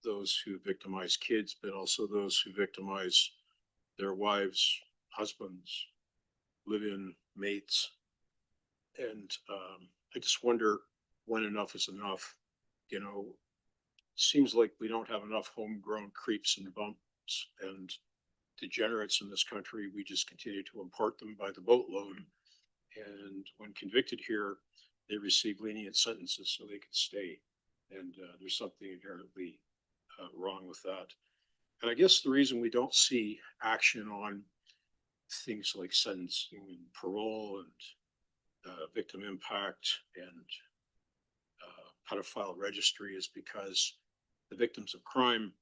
those who victimize kids, but also those who victimize their wives, husbands, live-in mates. And I just wonder when enough is enough. You know, seems like we don't have enough homegrown creeps and bumps and degenerates in this country. We just continue to import them by the boatload. And when convicted here, they receive lenient sentences so they can stay. And there's something inherently wrong with that. And I guess the reason we don't see action on things like sentencing and parole and victim impact and pedophile registry is because the victims of crime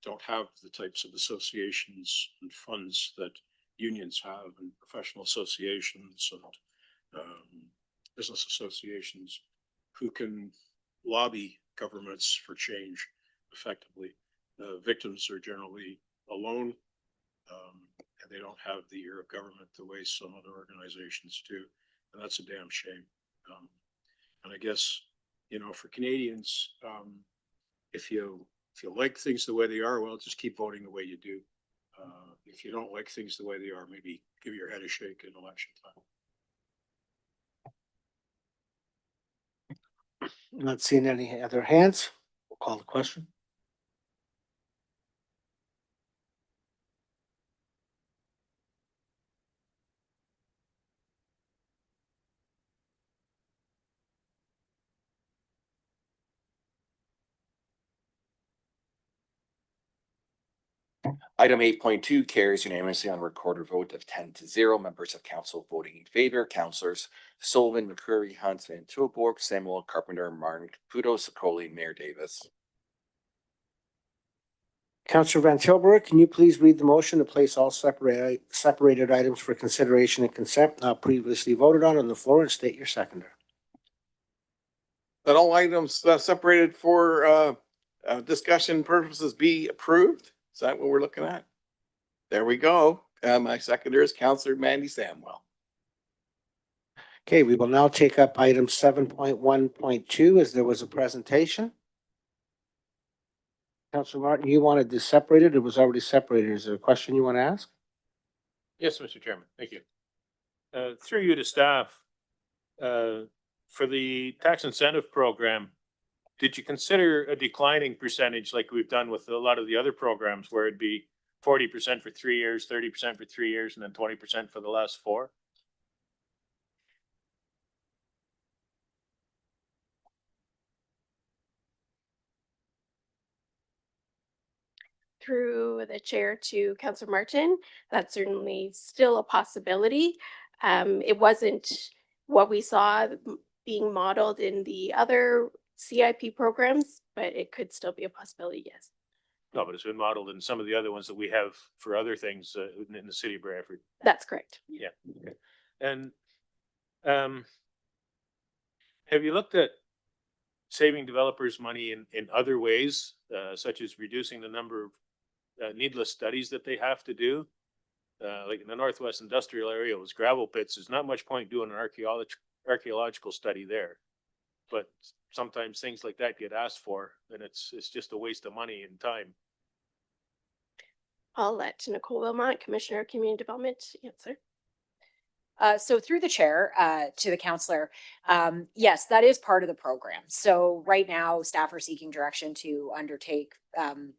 don't have the types of associations and funds that unions have, and professional associations and business associations who can lobby governments for change effectively. Victims are generally alone, and they don't have the ear of government the way some other organizations do, and that's a damn shame. And I guess, you know, for Canadians, if you like things the way they are, well, just keep voting the way you do. If you don't like things the way they are, maybe give your head a shake in election time. Not seeing any other hands. We'll call the question. Item 8.2 carries unanimously on a recorded vote of 10-0. Members of council voting in favor: Councillors Sullivan, McCreary, Hunt, Van Tilburg, Samuel, Carpenter, Martin, Caputo, Sokoli, Mayor Davis. Councillor Van Tilburg, can you please read the motion to place all separated items for consideration and consent not previously voted on the floor, and state your seconder? That all items separated for discussion purposes be approved? Is that what we're looking at? There we go. My seconder is Councillor Mandy Samwell. Okay, we will now take up item 7.1.2 as there was a presentation. Councillor Martin, you wanted this separated? It was already separated. Is there a question you want to ask? Yes, Mr. Chairman, thank you. Through you to staff, for the tax incentive program, did you consider a declining percentage like we've done with a lot of the other programs where it'd be 40% for 3 years, 30% for 3 years, and then 20% for the last 4? Through the chair to Councillor Martin, that's certainly still a possibility. It wasn't what we saw being modeled in the other CIP programs, but it could still be a possibility, yes. No, but it's been modeled in some of the other ones that we have for other things in the city of Brantford. That's correct. Yeah. Okay. And have you looked at saving developers money in other ways, such as reducing the number of needless studies that they have to do. Like in the Northwest Industrial area, it was gravel pits. There's not much point doing an archaeological study there. But sometimes things like that get asked for, and it's just a waste of money and time. I'll let Nicole Wilmot, Commissioner of Community Development, answer. So through the chair, to the counselor, yes, that is part of the program. So right now, staff are seeking direction to undertake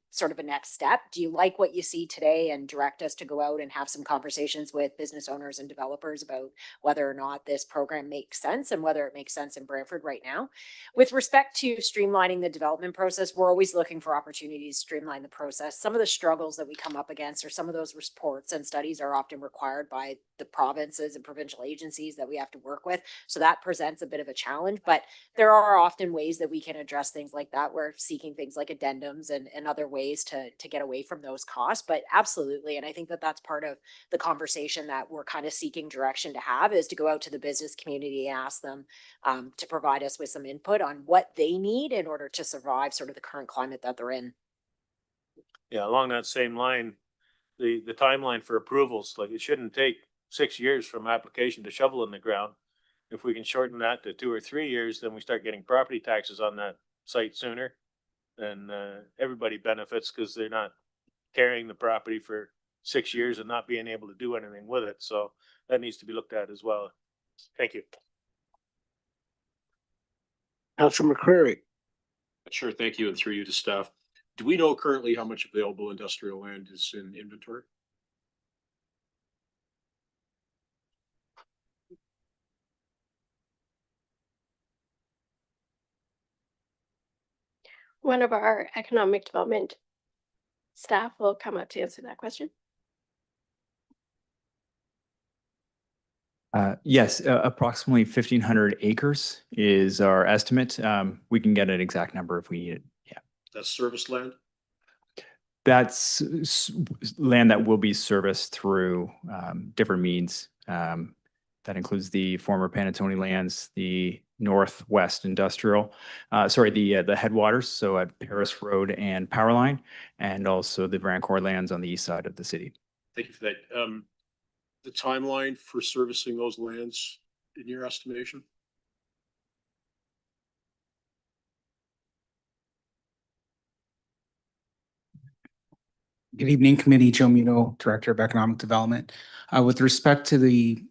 sort of a next step. Do you like what you see today and direct us to go out and have some conversations with business owners and developers about whether or not this program makes sense and whether it makes sense in Brantford right now? With respect to streamlining the development process, we're always looking for opportunities to streamline the process. Some of the struggles that we come up against or some of those reports and studies are often required by the provinces and provincial agencies that we have to work with. So that presents a bit of a challenge, but there are often ways that we can address things like that. We're seeking things like addendums and other ways to get away from those costs, but absolutely. And I think that that's part of the conversation that we're kind of seeking direction to have, is to go out to the business community and ask them to provide us with some input on what they need in order to survive sort of the current climate that they're in. Yeah, along that same line, the timeline for approvals, like it shouldn't take 6 years from application to shovel in the ground. If we can shorten that to 2 or 3 years, then we start getting property taxes on that site sooner. And everybody benefits because they're not carrying the property for 6 years and not being able to do anything with it. So that needs to be looked at as well. Thank you. Councilor McCreary. Sure, thank you, and through you to staff. Do we know currently how much available industrial land is in inventory? One of our economic development staff will come up to answer that question. Yes, approximately 1,500 acres is our estimate. We can get an exact number if we need it. Yeah. That's service land? That's land that will be serviced through different means. That includes the former Panattoni lands, the Northwest Industrial, the headwaters, so at Paris Road and Powerline, and also the Vancouver lands on the east side of the city. Thank you for that. The timeline for servicing those lands in your estimation? Good evening, committee. Joe Muto, Director of Economic Development. With respect to the,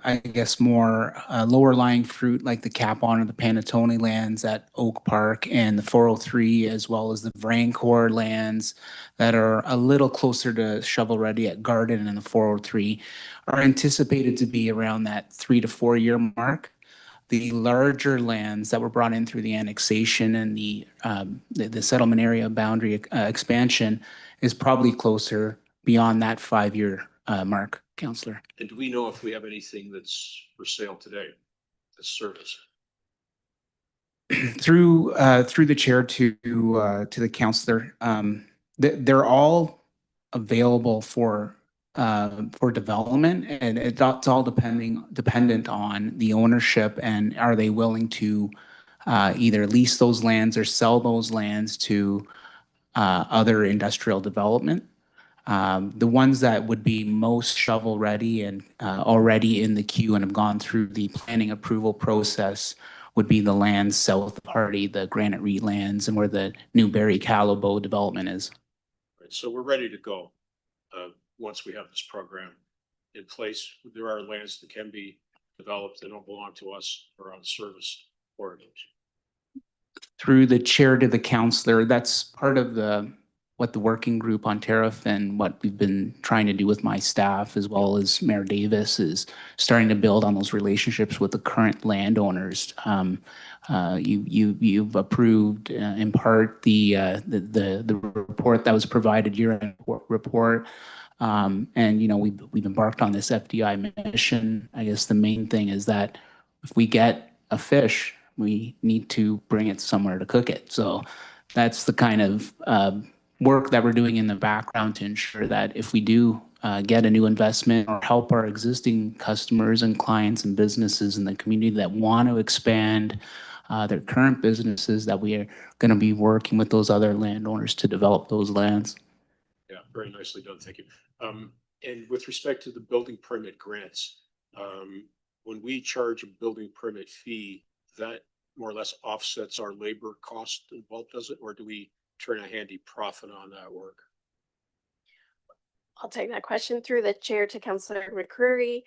I guess, more lower lying fruit like the Capon or the Panattoni lands at Oak Park and the 403, as well as the Vancouver lands that are a little closer to shovel ready at Garden and the 403, are anticipated to be around that 3 to 4 year mark. The larger lands that were brought in through the annexation and the settlement area boundary expansion is probably closer beyond that 5 year mark, Councillor. And do we know if we have anything that's for sale today, that's service? Through the chair to the councillor, they're all available for development, and it's all dependent on the ownership and are they willing to either lease those lands or sell those lands to other industrial development. The ones that would be most shovel ready and already in the queue and have gone through the planning approval process would be the lands south of Hardy, the Granite Reed lands, and where the Newberry Calibo development is. Right, so we're ready to go. Once we have this program in place, there are lands that can be developed that don't belong to us or on service corridors. Through the chair to the councillor, that's part of what the working group on tariff and what we've been trying to do with my staff, as well as Mayor Davis, is starting to build on those relationships with the current landowners. You've approved in part the report that was provided, year-end report. And we've embarked on this FDI mission. I guess the main thing is that if we get a fish, we need to bring it somewhere to cook it. So that's the kind of work that we're doing in the background to ensure that if we do get a new investment or help our existing customers and clients and businesses in the community that want to expand their current businesses, that we are going to be working with those other landowners to develop those lands. Yeah, Very nicely done, thank you. And with respect to the building permit grants, when we charge a building permit fee, that more or less offsets our labor cost involved, does it? Or do we turn a handy profit on that work? I'll take that question through the chair to Councillor McCreary.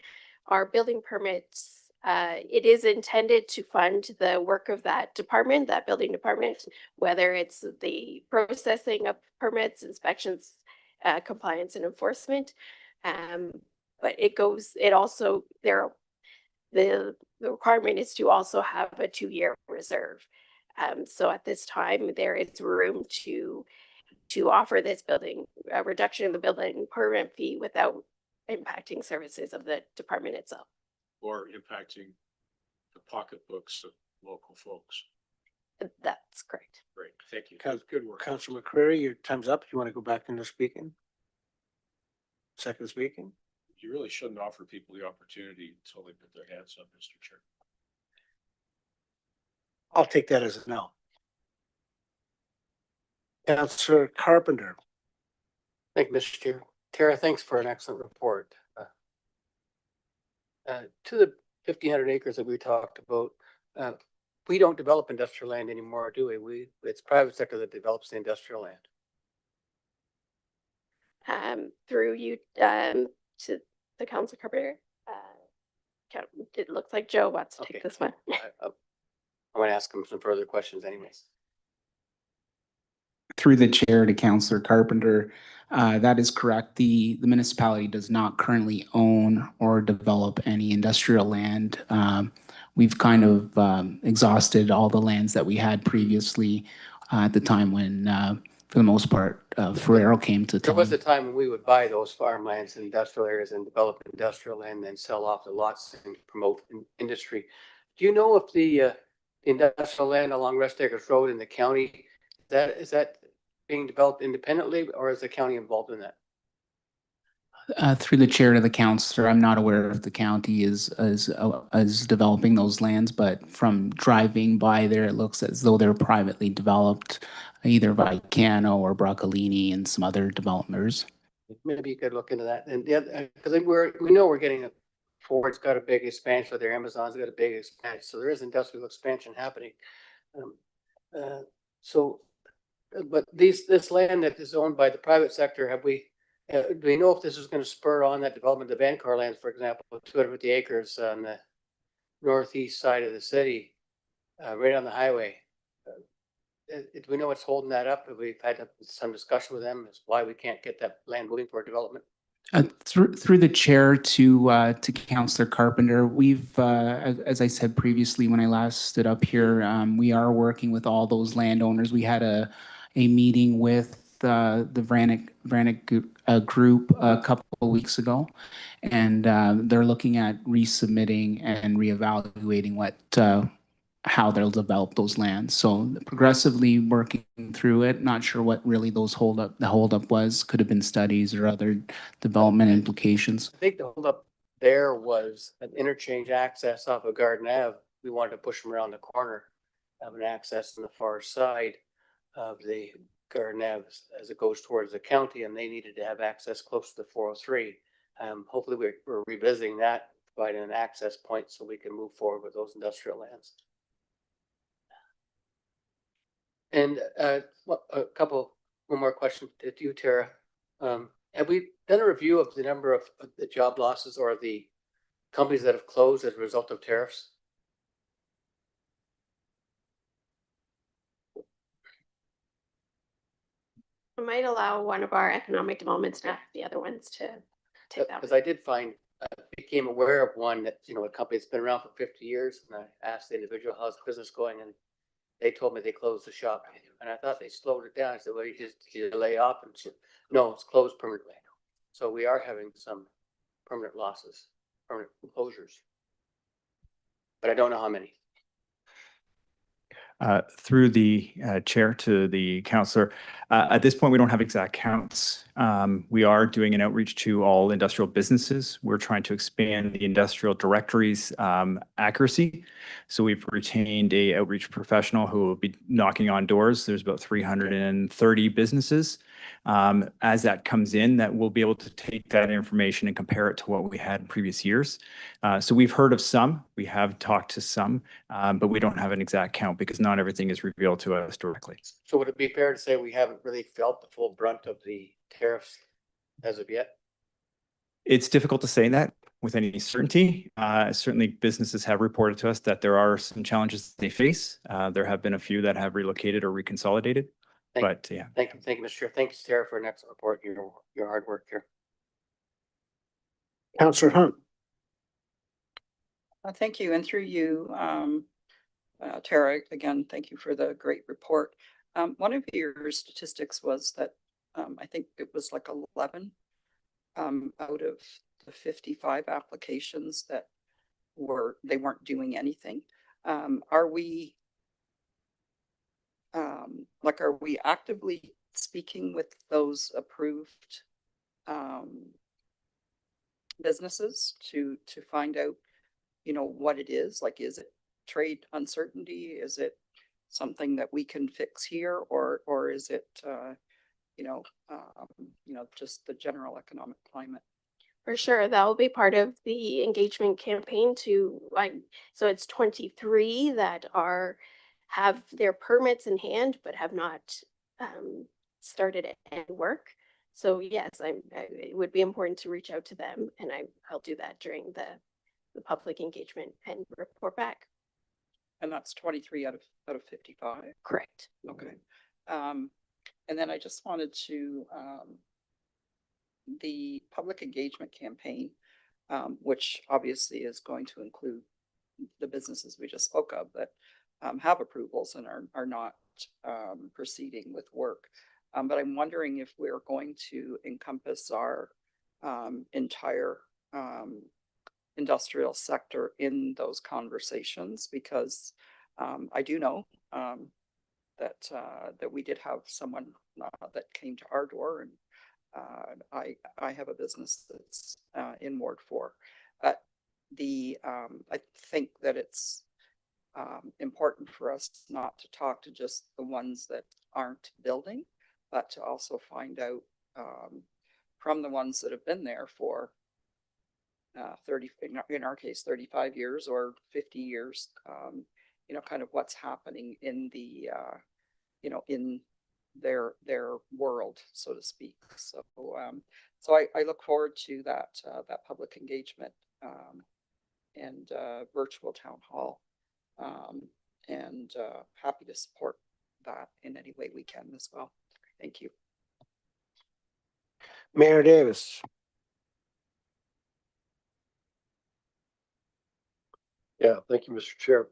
Our building permits, it is intended to fund the work of that department, that building department, whether it's the processing of permits, inspections, compliance and enforcement. But it also, the requirement is to also have a 2-year reserve. So at this time, there is room to offer this building, a reduction in the building permit fee without impacting services of the department itself. Or impacting the pocketbooks of local folks? That's correct. Great, thank you. Coun- Good work. Councilor McCreary, your time's up. You want to go back into speaking? Second speaking? You really shouldn't offer people the opportunity until they put their hands up, Mr. Chair. I'll take that as a no. Councilor Carpenter. Thank you, Mr. Chair. Tara, thanks for an excellent report. To the 1,500 acres that we talked about, we don't develop industrial land anymore, do we? It's private sector that develops the industrial land. Through you to the Council Carpenter. It looks like Joe wants to Okay. take this one. I'm going to ask him some further questions anyways. Through the chair to Councillor Carpenter, that is correct. The municipality does not currently own or develop any industrial land. We've kind of exhausted all the lands that we had previously at the time when, for the most part, Ferrero came to There town. was a time when we would buy those farmlands in industrial areas and develop industrial land, then sell off the lots and promote industry. Do you know if the industrial land along Rest Acres Road in the county, is that being developed independently, or is the county involved in that? Through the chair to the councillor, I'm not aware if the county is developing those lands, but from driving by there, it looks as though they're privately developed, either by Cano or Broccolini and some other developers. Maybe you could look into that. And the other, because we know we're getting Ford's got a big expansion with their Amazon's got a big expansion, so there is industrial expansion happening. But this land that is owned by the private sector, do we know if this is going to spur on that development of Vancor lands, for example, 250 acres on the northeast side of the city, right on the highway? Do we know what's holding that up? We've had some discussion with them as why we can't get that land moving for development. Through the chair to Councillor Carpenter, we've, as I said previously when I last stood up here, we are working with all those landowners. We had a meeting with the Vranic group a couple of weeks ago, and they're looking at resubmitting and reevaluating how they'll develop those lands. So progressively working through it. Not sure what really the holdup was. Could have been studies or other development implications. I think the holdup there was an interchange access off of Garden Ave. We wanted to push them around the corner, have an access on the far side of the Garden Ave as it goes towards the county, and they needed to have access close to the 403. Hopefully we're revisiting that, providing an access point so we can move forward with those industrial lands. And one more question to you, Tara. Have we done a review of the number of the job losses or the companies that have closed as a result of tariffs? I might allow one of our economic development staff, the other ones to take that. Because I did became aware of one that, a company that's been around for 50 years. And I asked the individual, how's business going? And they told me they closed the shop. And I thought they slowed it down. I said, well, did you lay off? And she said, no, it's closed permanently. So we are having some permanent losses, permanent closures. But I don't know how many. Through the chair to the councillor, at this point, we don't have exact counts. We are doing an outreach to all industrial businesses. We're trying to expand the industrial directory's accuracy. So we've retained a outreach professional who will be knocking on doors. There's about 330 businesses. As that comes in, that we'll be able to take that information and compare it to what we had in previous years. So we've heard of some, we have talked to some, but we don't have an exact count because not everything is revealed to us directly. So would it be fair to say we haven't really felt the full brunt of the tariffs as of yet? It's difficult to say that with any certainty. Certainly businesses have reported to us that there are some challenges they face. There have been a few that have relocated or reconsolidated, but yeah. Thank you, Mr. Chair. Thank you, Sarah, for an excellent report, your hard work here. Counselor Hunt. Thank you. And through you, Tara, again, thank you for the great report. One of your statistics was that I think it was like 11 out of the 55 applications that they weren't doing anything. Are we actively speaking with those approved businesses to find out, what it is? Like, is it trade uncertainty? Is it something that we can fix here, or is it just the general economic climate? For sure, that will be part of the engagement campaign so it's 23 that have their permits in hand, but have not started any work. So yes, it would be important to reach out to them, and I'll do that during the public engagement and report back. And that's 23 out of 55. Correct. Okay. And then I just wanted to, the public engagement campaign, which obviously is going to include the businesses we just spoke of that have approvals and are not proceeding with work. But I'm wondering if we're going to encompass our entire industrial sector in those conversations, because I do know that we did have someone that came to our door, and I have a business that's in Ward 4. I think that it's important for us not to talk to just the ones that aren't building, but to also find out from the ones that have been there for 30, in our case, 35 years or 50 years, kind of what's happening in the, in their world, so to speak. So, I look forward to that public engagement and virtual town hall, and happy to support that in any way we can as well. Thank you. Mayor Davis. Yeah, thank you, Mr. Chair.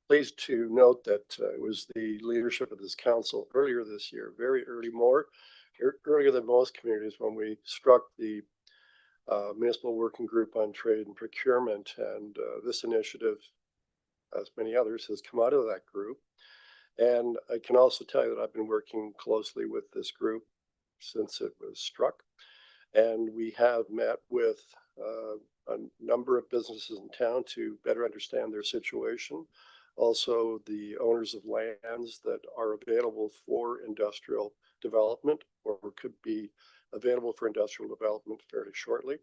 Pleased to note that it was the leadership of this council earlier this year, very earlier than most communities, when we struck the municipal working group on trade and procurement. And this initiative, as many others, has come out of that group. And I can also tell you that I've been working closely with this group since it was struck. And we have met with a number of businesses in town to better understand their situation. Also, the owners of lands that are available for industrial development or could be available for industrial development fairly shortly.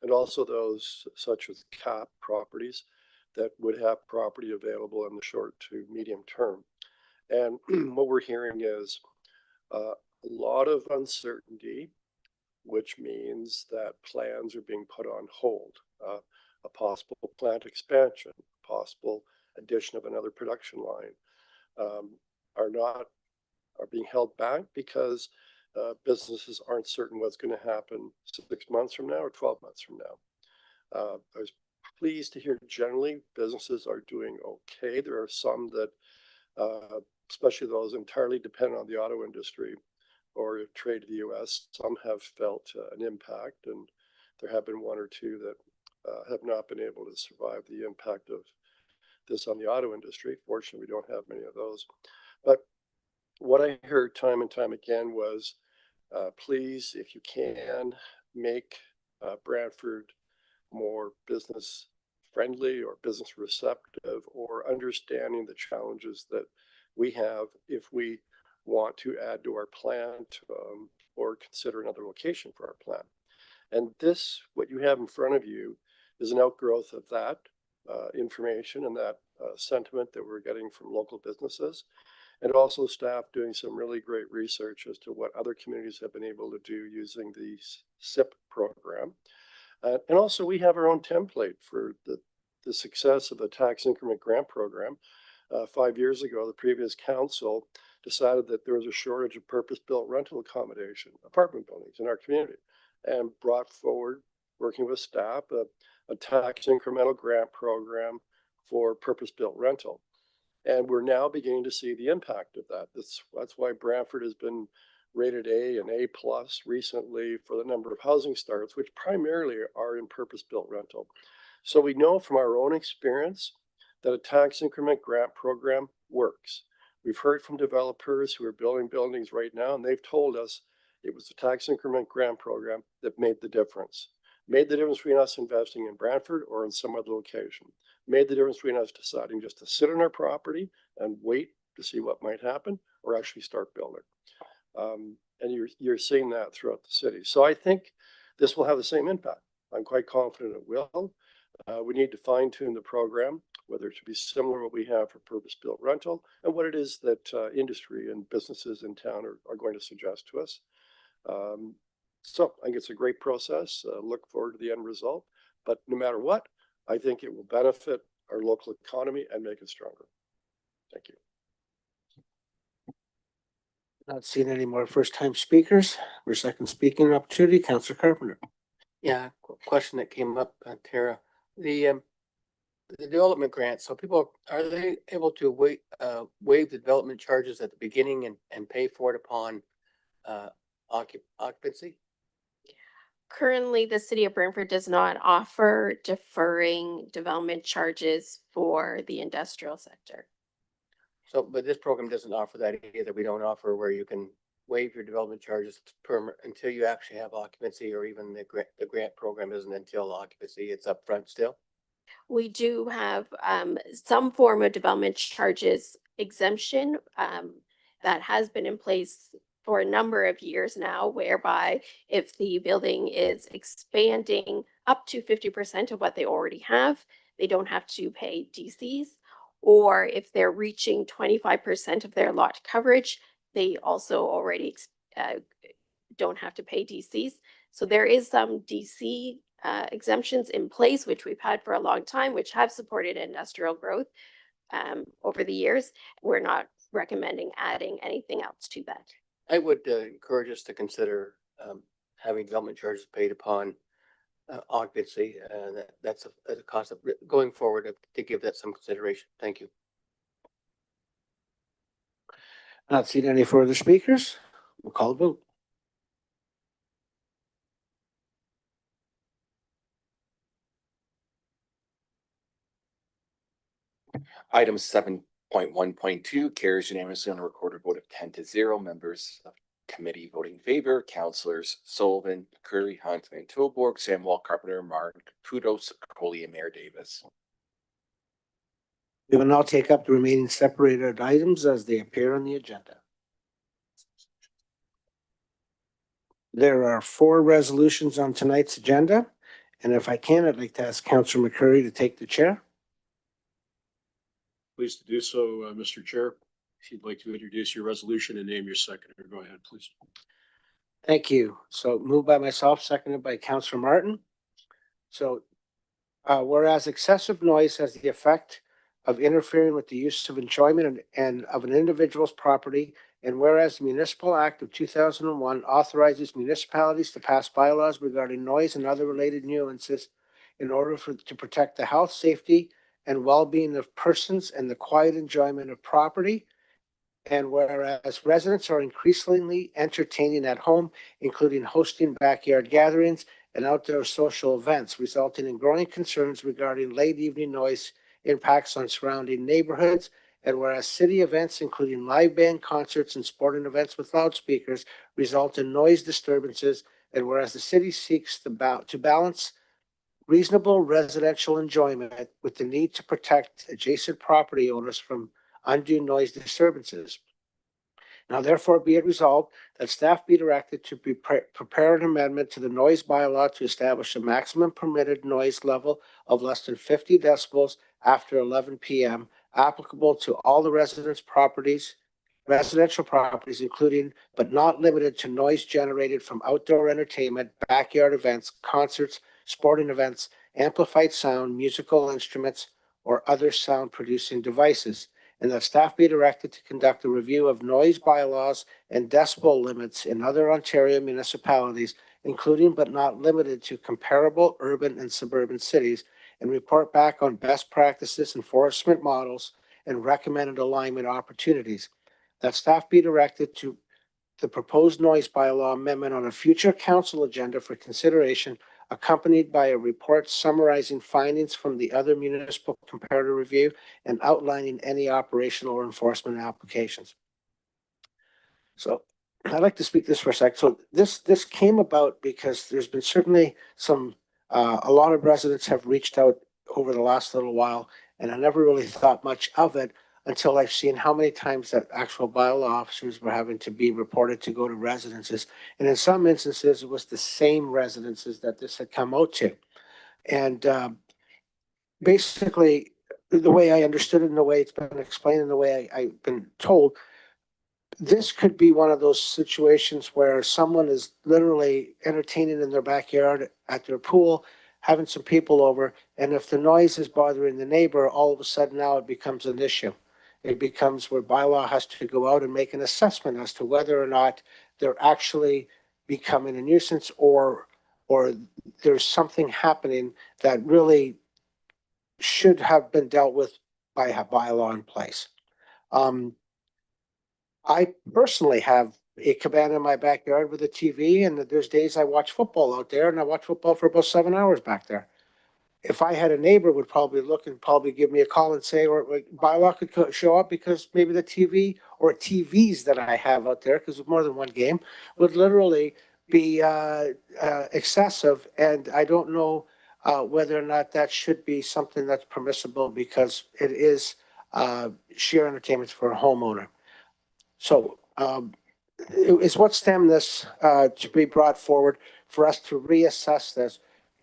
And also those such as CAP properties that would have property available in the short to medium term. And what we're hearing is a lot of uncertainty, which means that plans are being put on hold. A possible plant expansion, possible addition of another production line, are being held back because businesses aren't certain what's going to happen 6 months from now or 12 months from now. I was pleased to hear generally businesses are doing okay. There are some that, especially those entirely dependent on the auto industry or trade to the US, some have felt an impact, and there have been one or two that have not been able to survive the impact of this on the auto industry. Fortunately, we don't have many of those. But what I heard time and time again was, please, if you can, make Brantford more business friendly or business receptive, or understanding the challenges that we have if we want to add to our plan or consider another location for our plan. And this, what you have in front of you, is an outgrowth of that information and that sentiment that we're getting from local businesses, and also staff doing some really great research as to what other communities have been able to do using the SIP program. And also we have our own template for the success of the tax increment grant program. 5 years ago, the previous council decided that there was a shortage of purpose-built rental accommodation, apartment buildings in our community, and brought forward, working with staff, a tax incremental grant program for purpose-built rental. And we're now beginning to see the impact of that. That's why Brantford has been rated A and A+ recently for the number of housing starts, which primarily are in purpose-built rental. So we know from our own experience that a tax increment grant program works. We've heard from developers who are building buildings right now, and they've told us it was the tax increment grant program that made the difference. Made the difference between us investing in Brantford or in some other location. Made the difference between us deciding just to sit on our property and wait to see what might happen, or actually start building. And you're seeing that throughout the city. So I think this will have the same impact. I'm quite confident it will. We need to fine tune the program, whether it should be similar to what we have for purpose-built rental and what it is that industry and businesses in town are going to suggest to us. So I think it's a great process. Look forward to the end result. But no matter what, I think it will benefit our local economy and make it stronger. Thank you. Not seeing any more first-time speakers. For second speaking opportunity, Councillor Carpenter. Yeah, question that came up, Tara. The development grant, so people, are they able to waive the development charges at the beginning and pay for it upon occupancy? Currently, the city of Brantford does not offer deferring development charges for the industrial sector. So, but this program doesn't offer that either. We don't offer where you can waive your development charges until you actually have occupancy, or even the grant program isn't until occupancy, it's upfront still. We do have some form of development charges exemption that has been in place for a number of years now, whereby if the building is expanding up to 50% of what they already have, they don't have to pay DCs. Or if they're reaching 25% of their lot coverage, they also already don't have to pay DCs. So there is some DC exemptions in place, which we've had for a long time, which have supported industrial growth over the years. We're not recommending adding anything else to that. I would encourage us to consider having development charges paid upon occupancy. That's a concept going forward to give that some consideration. Thank you. Not seeing any further speakers. We'll call a vote. Item 7.1.2 carries unanimously on a recorded vote of 10-0. Members of committee voting in favor: Councillors Sullivan, Curry, Hunt, Van Tilburg, Samwell, Carpenter, Martin, Caputo, Sikoli, and Mayor Davis. We will now take up the remaining separated items as they appear on the agenda. There are 4 resolutions on tonight's agenda, and if I can, I'd like to ask Councillor McCurry to take the chair. Pleased to do so, Mr. Chair. If you'd like to introduce your resolution and name your seconder, go ahead, please. Thank you. So moved by myself, seconded by Councillor Martin. So whereas excessive noise has the effect of interfering with the use of enjoyment and of an individual's property, and whereas the Municipal Act of 2001 authorizes municipalities to pass bylaws regarding noise and other related nuisances in order to protect the health, safety, and well-being of persons and the quiet enjoyment of property. And whereas residents are increasingly entertaining at home, including hosting backyard gatherings and outdoor social events, resulting in growing concerns regarding late evening noise impacts on surrounding neighborhoods. And whereas city events, including live band concerts and sporting events with loudspeakers, result in noise disturbances. And whereas the city seeks to balance reasonable residential enjoyment with the need to protect adjacent property owners from undue noise disturbances. Now therefore be it resolved that staff be directed to prepare an amendment to the noise bylaw to establish a maximum permitted noise level of less than 50 decibels after 11 p.m. applicable to all the residential properties, including but not limited to noise generated from outdoor entertainment, backyard events, concerts, sporting events, amplified sound, musical instruments, or other sound producing devices. And that staff be directed to conduct a review of noise bylaws and decibel limits in other Ontario municipalities, including but not limited to comparable urban and suburban cities, and report back on best practices, enforcement models, and recommended alignment opportunities. That staff be directed to the proposed noise bylaw amendment on a future council agenda for consideration, accompanied by a report summarizing findings from the other municipal comparative review and outlining any operational or enforcement applications. So I'd like to speak this for a sec. So this came about because there's been certainly some, a lot of residents have reached out over the last little while, and I never really thought much of it until I've seen how many times that actual bylaw officers were having to be reported to go to residences. And in some instances, it was the same residences that this had come out to. And basically, the way I understood it and the way it's been explained and the way I've been told, this could be one of those situations where someone is literally entertaining in their backyard at their pool, having some people over, and if the noise is bothering the neighbor, all of a sudden now it becomes an issue. It becomes where bylaw has to go out and make an assessment as to whether or not they're actually becoming a nuisance or there's something happening that really should have been dealt with by a bylaw in place. I personally have a cabana in my backyard with a TV, and there's days I watch football out there, and I watch football for about 7 hours back there. If I had a neighbor would probably look and probably give me a call and say, or bylaw could show up because maybe the TV or TVs that I have out there, because of more than one game, would literally be excessive. And I don't know whether or not that should be something that's permissible because it is sheer entertainment for a homeowner. So it's what stemmed this to be brought forward for us to reassess this,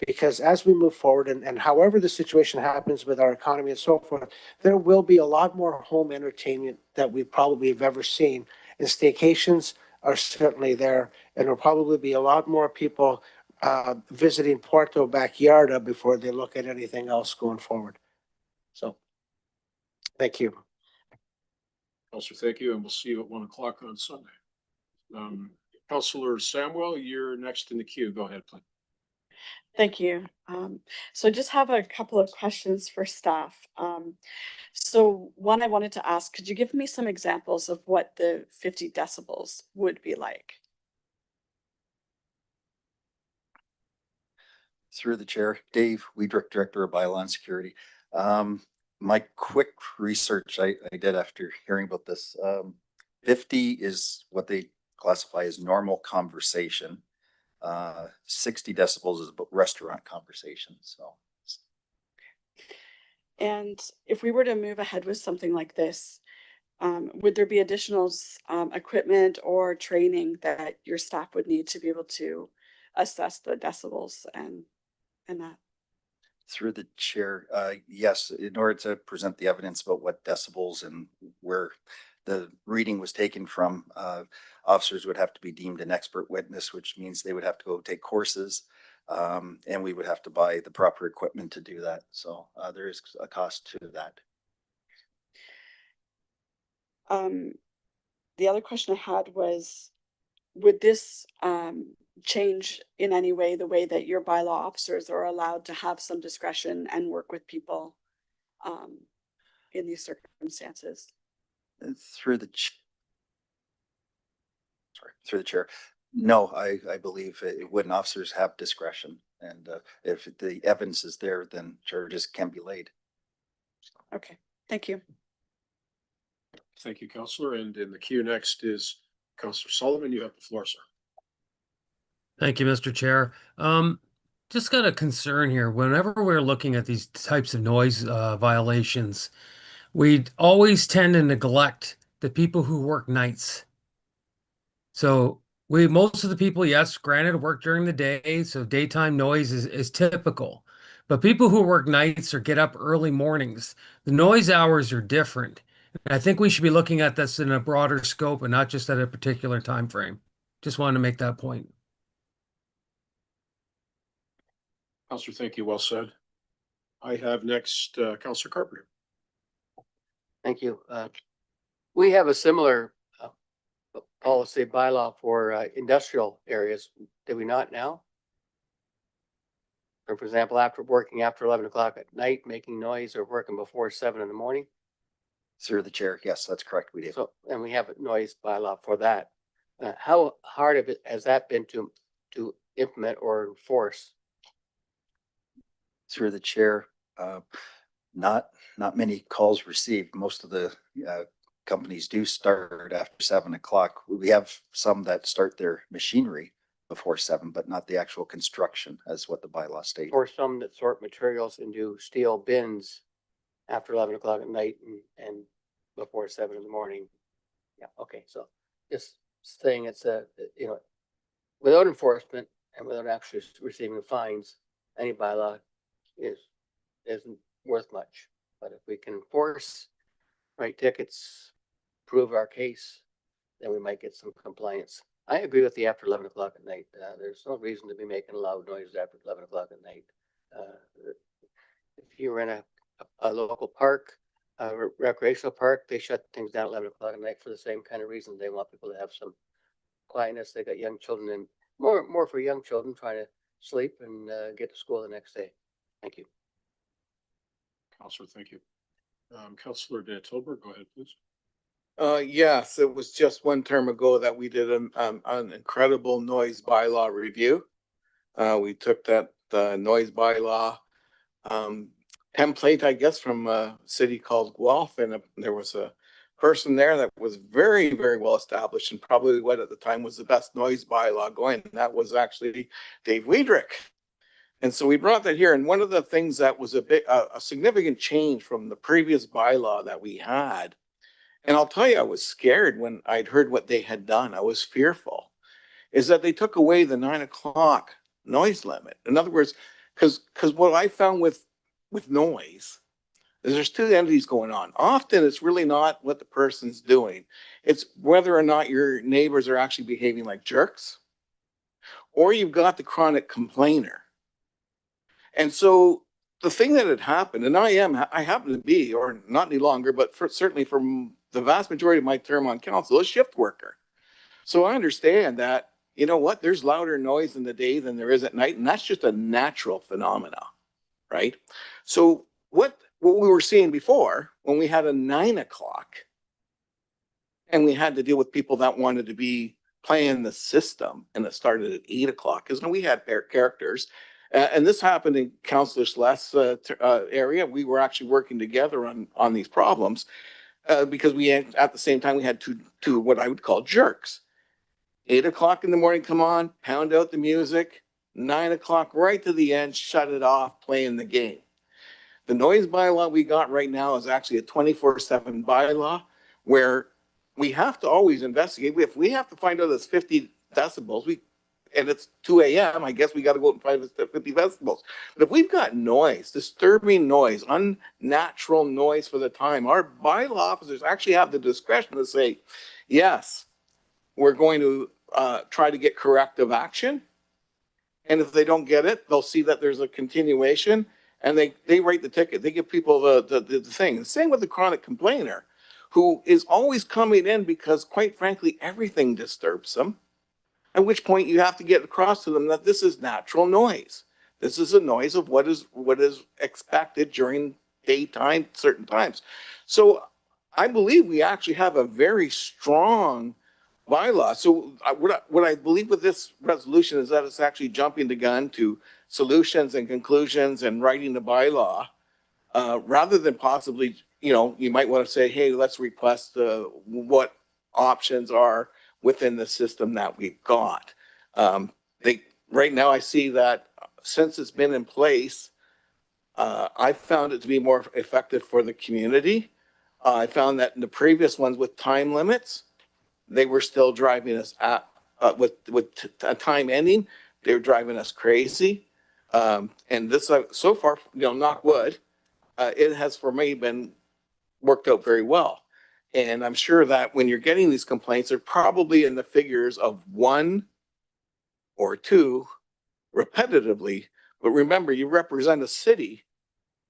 because as we move forward and however the situation happens with our economy and so forth, there will be a lot more home entertainment that we probably have ever seen. And staycations are certainly there, and there'll probably be a lot more people visiting Puerto Vallarta before they look at anything else going forward. So, thank you. Counselor, thank you, and we'll see you at 1 o'clock on Sunday. Counselor Samuel, you're next in the queue. Go ahead, please. Thank you. So I just have a couple of questions for staff. So one I wanted to ask, could you give me some examples of what the 50 decibels would be like? Through the chair, Dave Weidrich, Director of Bylaw and Security. My quick research I did after hearing about this, 50 is what they classify as normal conversation. 60 decibels is about restaurant conversation. So, and if we were to move ahead with something like this, would there be additional equipment or training that your staff would need to be able to assess the decibels and that? through the chair, yes, in order to present the evidence about what decibels and where the reading was taken from, officers would have to be deemed an expert witness, which means they would have to go take courses, and we would have to buy the proper equipment to do that. So there is a cost to that. The other question I had was, would this change in any way the way that your bylaw officers are allowed to have some discretion and work with people in these circumstances? Through the chair. No, I believe it wouldn't. Officers have discretion, and if the evidence is there, then charges can be laid. Okay, thank you. Thank you, Counselor. And in the queue next is Counselor Sullivan. You have the floor, sir. Thank you, Mr. Chair. Just got a concern here. Whenever we're looking at these types of noise violations, we always tend to neglect the people who work nights So most of the people, yes, granted, work during the day, so daytime noise is typical. But people who work nights or get up early mornings, the noise hours are different. And I think we should be looking at this in a broader scope and not just at a particular time frame. Just wanted to make that point. Counselor, thank you. Well said. I have next, Counselor Carpenter. Thank you. We have a similar policy bylaw for industrial areas, do we not now? Or for example, after working after 11 o'clock at night, making noise, or working before 7 in the morning? Through the chair, yes, that's correct, we do. So, and we have a noise bylaw for that. How hard of it has that been to implement or enforce? Through the chair, not many calls received. Most of the companies do start after 7 o'clock. We have some that start their machinery before 7, but not the actual construction as what the bylaw states. Or some that sort materials into steel bins after 11 o'clock at night and before 7 in the morning. Yeah, okay, so just saying it's without enforcement and without actually receiving fines, any bylaw isn't worth much. But if we can enforce, write tickets, prove our case, then we might get some compliance. I agree with the after 11 o'clock at night. There's no reason to be making loud noises after 11 o'clock at night. If you're in a local park, a recreational park, they shut things down at 11 o'clock at night for the same kind of reason. They want people to have some quietness. They got young children and more for young children trying to sleep and get to school the next day. Thank you. Counselor, thank you. Counselor Tilburg, go ahead, please. Yes, it was just one term ago that we did an incredible noise bylaw review. We took that noise bylaw template, I guess, from a city called Guelph, and there was a person there that was very, very well established and probably what at the time was the best noise bylaw going. And that was actually Dave Weidrich. And so we brought that here. And one of the things that was a significant change from the previous bylaw that we had, and I'll tell you, I was scared when I'd heard what they had done. I was fearful, is that they took away the 9 o'clock noise limit. In other words, because what I found with noise is there's two entities going on. Often it's really not what the person's doing. It's whether or not your neighbors are actually behaving like jerks, or you've got the chronic complainer. And so the thing that had happened, and I happen to be, or not any longer, but certainly from the vast majority of my term on council, a shift worker. So I understand that, you know what, there's louder noise in the day than there is at night, and that's just a natural phenomena, right? So what we were seeing before, when we had a 9 o'clock, and we had to deal with people that wanted to be playing the system, and it started at 8 o'clock, because we had characters. And this happened in Councillor Celeste's area. We were actually working together on these problems because we had, at the same time, we had two what I would call jerks. 8 o'clock in the morning, come on, pound out the music. 9 o'clock, right to the end, shut it off, playing the game. The noise bylaw we got right now is actually a 24/7 bylaw where we have to always investigate. If we have to find out it's 50 decibels, and it's 2 a.m., I guess we got to go out and find it's 50 decibels. But if we've got noise, disturbing noise, unnatural noise for the time, our bylaw officers actually have the discretion to say, yes, we're going to try to get corrective action. And if they don't get it, they'll see that there's a continuation and they write the ticket. They give people the thing. Same with the chronic complainer, who is always coming in because, quite frankly, everything disturbs them. At which point you have to get across to them that this is natural noise. This is a noise of what is expected during daytime, certain times. So I believe we actually have a very strong bylaw. So what I believe with this resolution is that it's actually jumping the gun to solutions and conclusions and writing the bylaw, rather than possibly, you might want to say, hey, let's request what options are within the system that we've got. Right now I see that since it's been in place, I found it to be more effective for the community. I found that in the previous ones with time limits, they were still driving us time ending, they were driving us crazy. And this, so far, knock wood, it has for me been worked out very well. And I'm sure that when you're getting these complaints, they're probably in the figures of 1 or 2 repetitively. But remember, you represent a city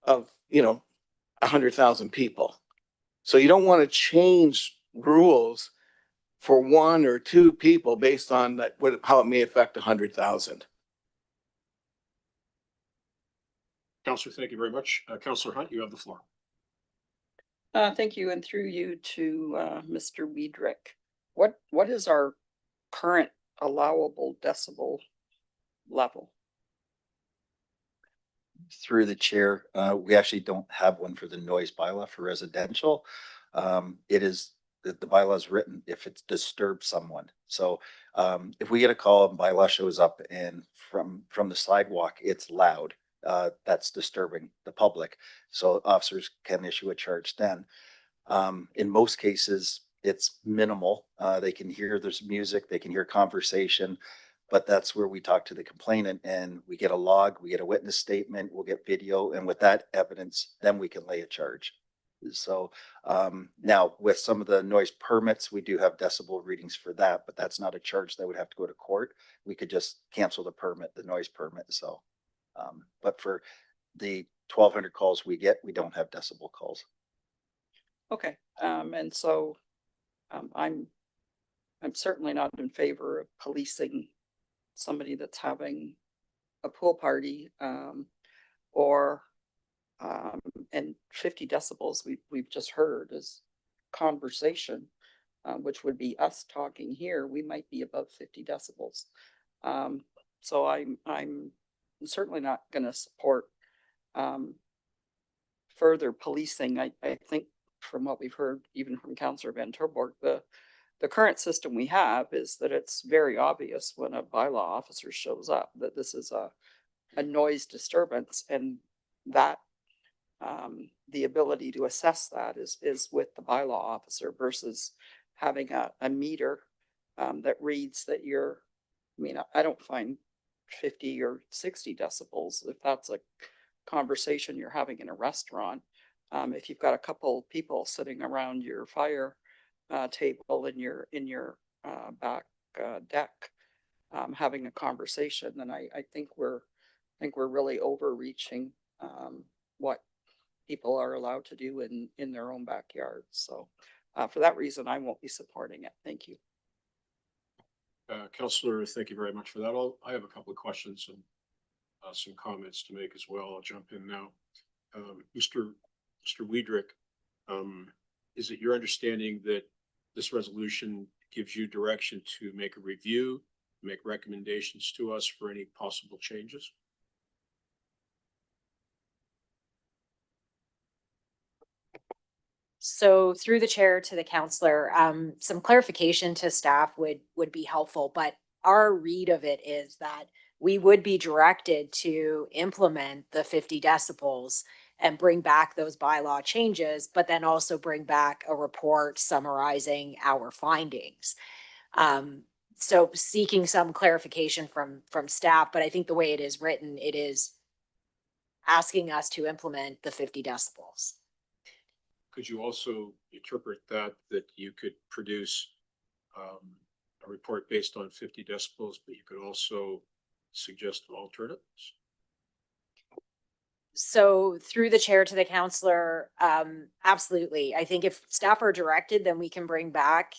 of, 100,000 people. So you don't want to change rules for 1 or 2 people based on that, how it may affect 100,000. Counselor, thank you very much. Counselor Hunt, you have the floor. Thank you, and through you to Mr. Weidrich. What is our current allowable decibel level? Through the chair, we actually don't have one for the noise bylaw for residential. It is, the bylaw is written if it disturbs someone. So if we get a call and bylaw shows up and from the sidewalk, it's loud, that's disturbing the public. So officers can issue a charge then. In most cases, it's minimal. They can hear there's music, they can hear conversation, but that's where we talk to the complainant and we get a log, we get a witness statement, we'll get video, and with that evidence, then we can lay a charge. So now with some of the noise permits, we do have decibel readings for that, but that's not a charge that would have to go to court. We could just cancel the permit, the noise permit. So, but for the 1,200 calls we get, we don't have decibel calls. Okay, and so I'm certainly not in favor of policing somebody that's having a pool party, or and 50 decibels we've just heard is conversation, which would be us talking here. We might be above 50 decibels. So I'm certainly not going to support further policing. I think from what we've heard, even from Councillor Van Terborg, the current system we have is that it's very obvious when a bylaw officer shows up that this is a noise disturbance, and that the ability to assess that is with the bylaw officer versus having a meter that reads that you're, I don't find 50 or 60 decibels if that's a conversation you're having in a restaurant. If you've got a couple people sitting around your fire table in your back deck having a conversation, then I think we're really overreaching what people are allowed to do in their own backyards. So for that reason, I won't be supporting it. Thank you. Counselor, thank you very much for that. I have a couple of questions and some comments to make as well. I'll jump in now. Mr. Weidrich, is it your understanding that this resolution gives you direction to make a review, make recommendations to us for any possible changes? So through the chair to the counselor, some clarification to staff would be helpful, but our read of it is that we would be directed to implement the 50 decibels and bring back those bylaw changes, but then also bring back a report summarizing our findings. So seeking some clarification from staff, but I think the way it is written, it is asking us to implement the 50 decibels. Could you also interpret that you could produce a report based on 50 decibels, but you could also suggest alternatives? So through the chair to the counselor, absolutely. I think if staff are directed, then we can bring back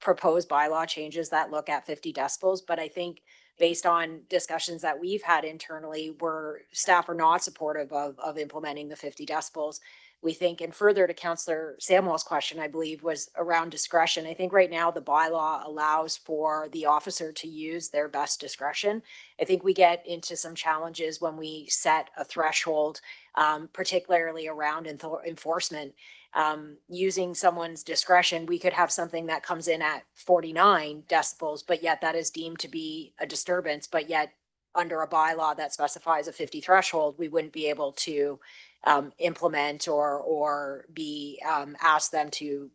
proposed bylaw changes that look at 50 decibels. But I think based on discussions that we've had internally, where staff are not supportive of implementing the 50 decibels. We think, and further to Councillor Samuel's question, I believe, was around discretion. I think right now the bylaw allows for the officer to use their best discretion. I think we get into some challenges when we set a threshold, particularly around enforcement. Using someone's discretion, we could have something that comes in at 49 decibels, but yet that is deemed to be a disturbance, but yet under a bylaw that specifies a 50 threshold, we wouldn't be able to implement or be ask them to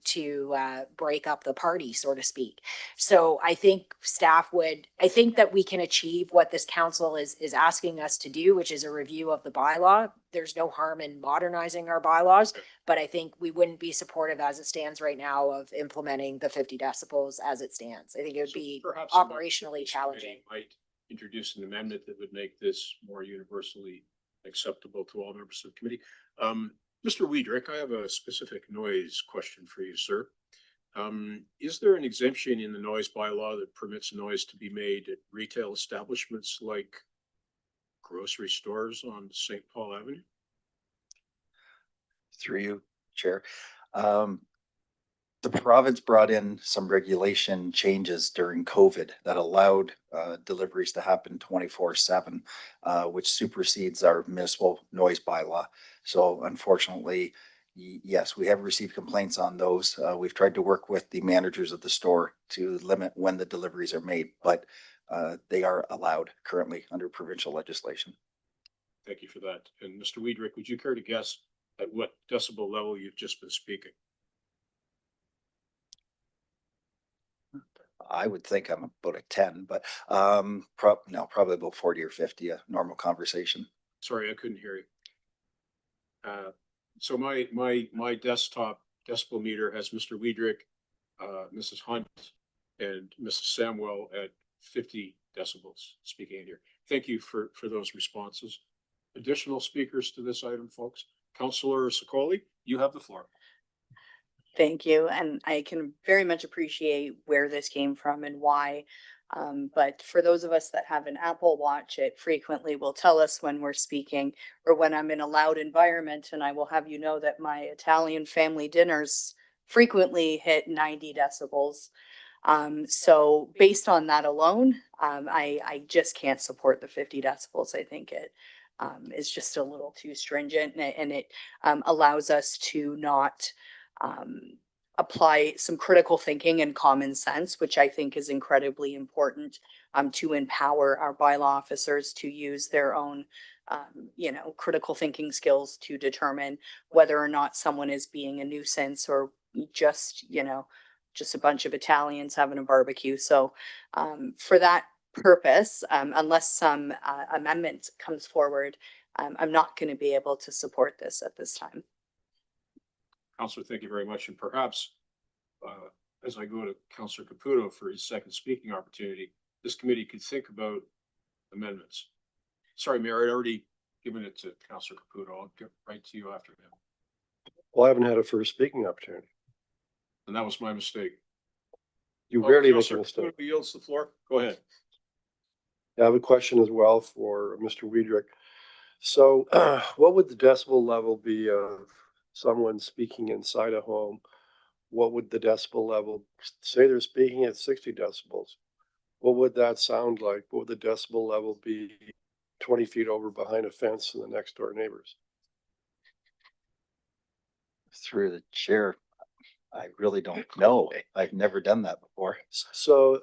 break up the party, so to speak. So I think I think that we can achieve what this council is asking us to do, which is a review of the bylaw. There's no harm in modernizing our bylaws, but I think we wouldn't be supportive as it stands right now of implementing the 50 decibels as it stands. I think it would So be perhaps a member of operationally this challenging. committee Might introduce an amendment that would make this more universally acceptable to all members of the committee. Mr. Weidrich, I have a specific noise question for you, sir. Is there an exemption in the noise bylaw that permits noise to be made at retail establishments like grocery stores on St. Paul Avenue? Through you, Chair. The province brought in some regulation changes during COVID that allowed deliveries to happen 24/7, which supersedes our municipal noise bylaw. So unfortunately, yes, we have received complaints on those. We've tried to work with the managers of the store to limit when the deliveries are made, but they are allowed currently under provincial legislation. Thank you for that. And Mr. Weidrich, would you care to guess at what decibel level you've just been speaking? I would think I'm about a 10, but probably about 40 or 50, a normal conversation. Sorry, I couldn't hear you. So my desktop decibel meter has Mr. Weidrich, Mrs. Hunt, and Mrs. Samwell at 50 decibels speaking in here. Thank you for those responses. Additional speakers to this item, folks? Councillor Sicoli, you have the floor. Thank you. And I can very much appreciate where this came from and why. But for those of us that have an Apple Watch, it frequently will tell us when we're speaking or when I'm in a loud environment. And I will have you know that my Italian family dinners frequently hit 90 decibels. So based on that alone, I just can't support the 50 decibels. I think it is just a little too stringent, and it allows us to not apply some critical thinking and common sense, which I think is incredibly important to empower our bylaw officers to use their own, critical thinking skills to determine whether or not someone is being a nuisance or just a bunch of Italians having a barbecue. So for that purpose, unless some amendment comes forward, I'm not going to be able to support this at this time. Councillor, thank you very much. And perhaps as I go to Councillor Caputo for his second speaking opportunity, this committee could think about amendments. Sorry, Mayor, I'd already given it to Councillor Caputo. I'll get right to you after him. Well, I haven't had a first speaking opportunity. And that was my mistake. You rarely make a Councillor mistake. Caputo yields the floor. Go ahead. I have a question as well for Mr. Weidrich. So what would the decibel level be of someone speaking inside a home? What would the decibel level, say they're speaking at 60 decibels? What would that sound like? What would the decibel level be 20 feet over behind a fence in the next door neighbors? Through the chair, I really don't know. I've never done that before. So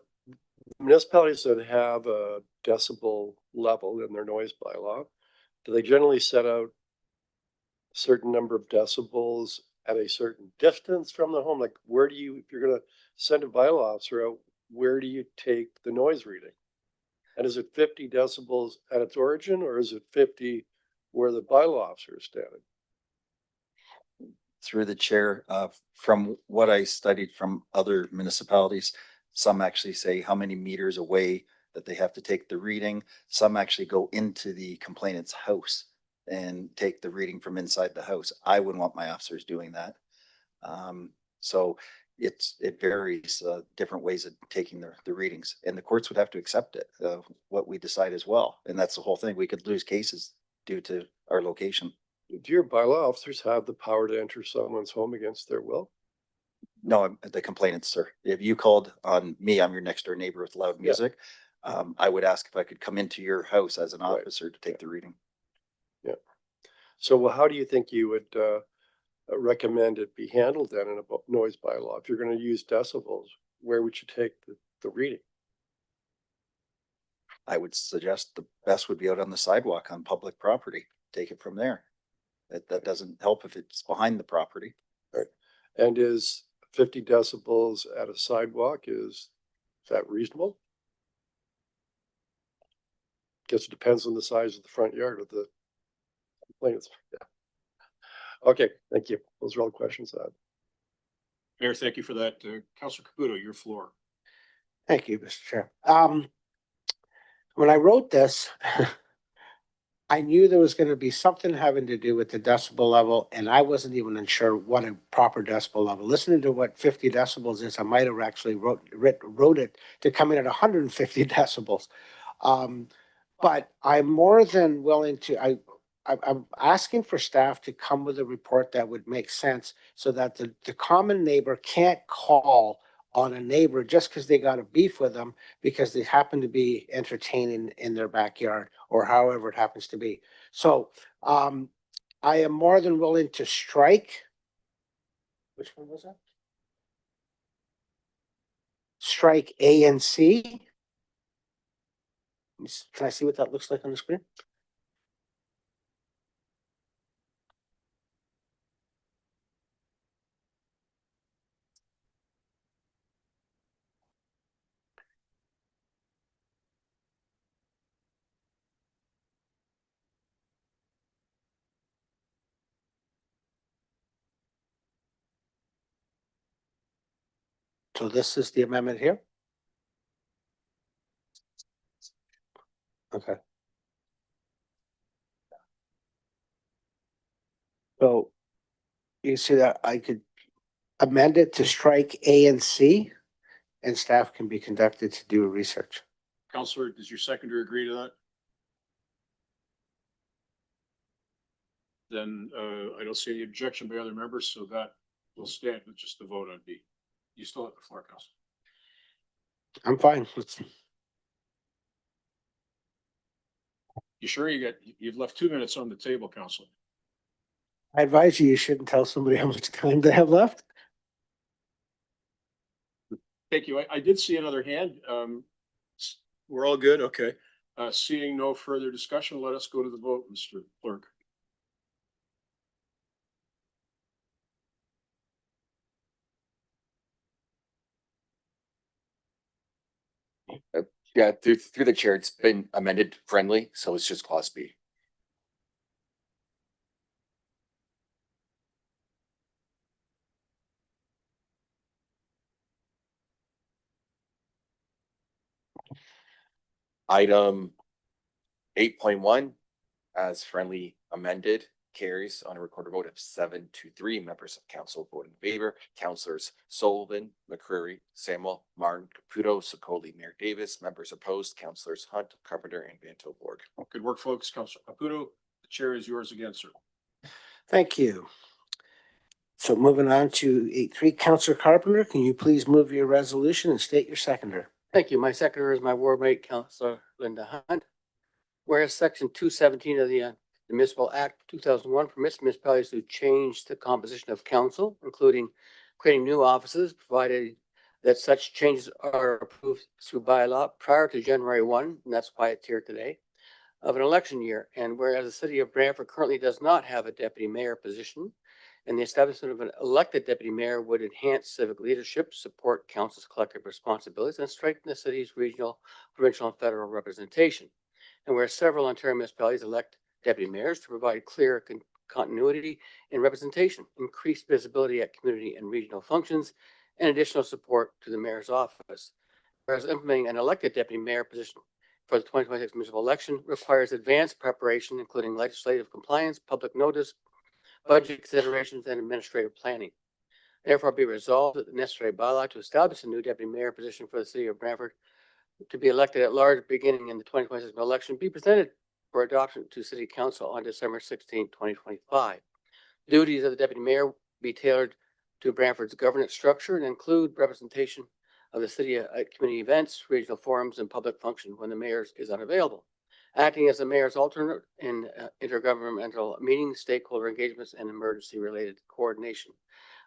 municipalities that have a decibel level in their noise bylaw, do they generally set out a certain number of decibels at a certain distance from the home? Like where do you, if you're going to send a bylaw officer out, where do you take the noise reading? And is it 50 decibels at its origin, or is it 50 where the bylaw officer is standing? Through the chair, from what I studied from other municipalities, some actually say how many meters away that they have to take the reading. Some actually go into the complainant's house and take the reading from inside the house. I wouldn't want my officers doing that. So it varies, different ways of taking the readings, and the courts would have to accept it, what we decide as well. And that's the whole thing. We could lose cases due to our location. Do your bylaw officers have the power to enter someone's home against their will? No, the complainant, sir. If you called on me, I'm your next door neighbor with loud music. I would ask if I could come into your house as an officer to take the reading. Yeah. So, well, how do you think you would recommend it be handled then in a noise bylaw? If you're going to use decibels, where would you take the reading? I would suggest the best would be out on the sidewalk on public property. Take it from there. That doesn't help if it's behind the property. And is 50 decibels at a sidewalk, is that reasonable? Guess it depends on the size of the front yard of the complainants. Yeah. Okay, thank you. Those are all the questions I had. Mayor, thank you for that. Councilor Caputo, your floor. Thank you, Mr. Chair. When I wrote this, I knew there was gonna be something having to do with the decibel level, and I wasn't even unsure what a proper decibel level. Listening to what 50 decibels is, I might have actually wrote it to come in at 150 decibels. But I'm more than willing to, I'm asking for staff to come with a report that would make sense so that the common neighbor can't call on a neighbor just because they got a beef with them because they happen to be entertaining in their backyard or however it happens to be. So I am more than willing to strike. Which one was that? Strike A and C. Can I see what that looks like on the screen? So this is the amendment here? Okay. So you see that I could amend it to strike A and C, and staff can be conducted to do research. Councilor, does your seconder agree to that? Then I don't see any objection by other members, so that will stand with just the vote on B. You still have the floor, Councilor. I'm fine. You sure you've left 2 minutes on the table, Councilor? I advise you, you shouldn't tell somebody how much time they have left. Thank you. I did see another hand. We're all good? Okay. Seeing no further discussion, let us go to the vote, Mr. Clerk. Yeah, through the chair, it's been amended friendly, so it's just clause B. Item 8.1 as friendly amended carries on a recorded vote of 7-3. Members of council vote in favor. Councilors Sullivan, McCreary, Samuel, Martin, Caputo, Sokoli, Mayor Davis. Members opposed, Councilors Hunt, Carpenter, and Vanto Borg. Good work, folks. Councilor Caputo, the chair is yours again, sir. Thank you. So moving on to 8.3, Councilor Carpenter, can you please move your resolution and state your seconder? Thank you. My seconder is my ward mate, Councilor Linda Hunt. Whereas section 217 of the Municipal Act 2001 permits municipalities to change the composition of council, including creating new offices, provided that such changes are approved through bylaw prior to January 1, and that's why it's here today, of an election year. And whereas the city of Brantford currently does not have a deputy mayor position, and the establishment of an elected deputy mayor would enhance civic leadership, support council's collective responsibilities, and strengthen the city's regional, provincial, and federal representation. And where several Ontario municipalities elect deputy mayors to provide clear continuity in representation, increased visibility at community and regional functions, and additional support to the mayor's office. Whereas implementing an elected deputy mayor position for the 2026 municipal election requires advanced preparation, including legislative compliance, public notice, budget considerations, and administrative planning. Therefore, be resolved that the necessary bylaw to establish a new deputy mayor position for the city of Brantford to be elected at large beginning in the 2026 election be presented for adoption to City Council on December 16, 2025. Duties of the deputy mayor be tailored to Brantford's governance structure and include representation of the city at community events, regional forums, and public functions when the mayor is unavailable. Acting as the mayor's alternate in intergovernmental meetings, stakeholder engagements, and emergency-related coordination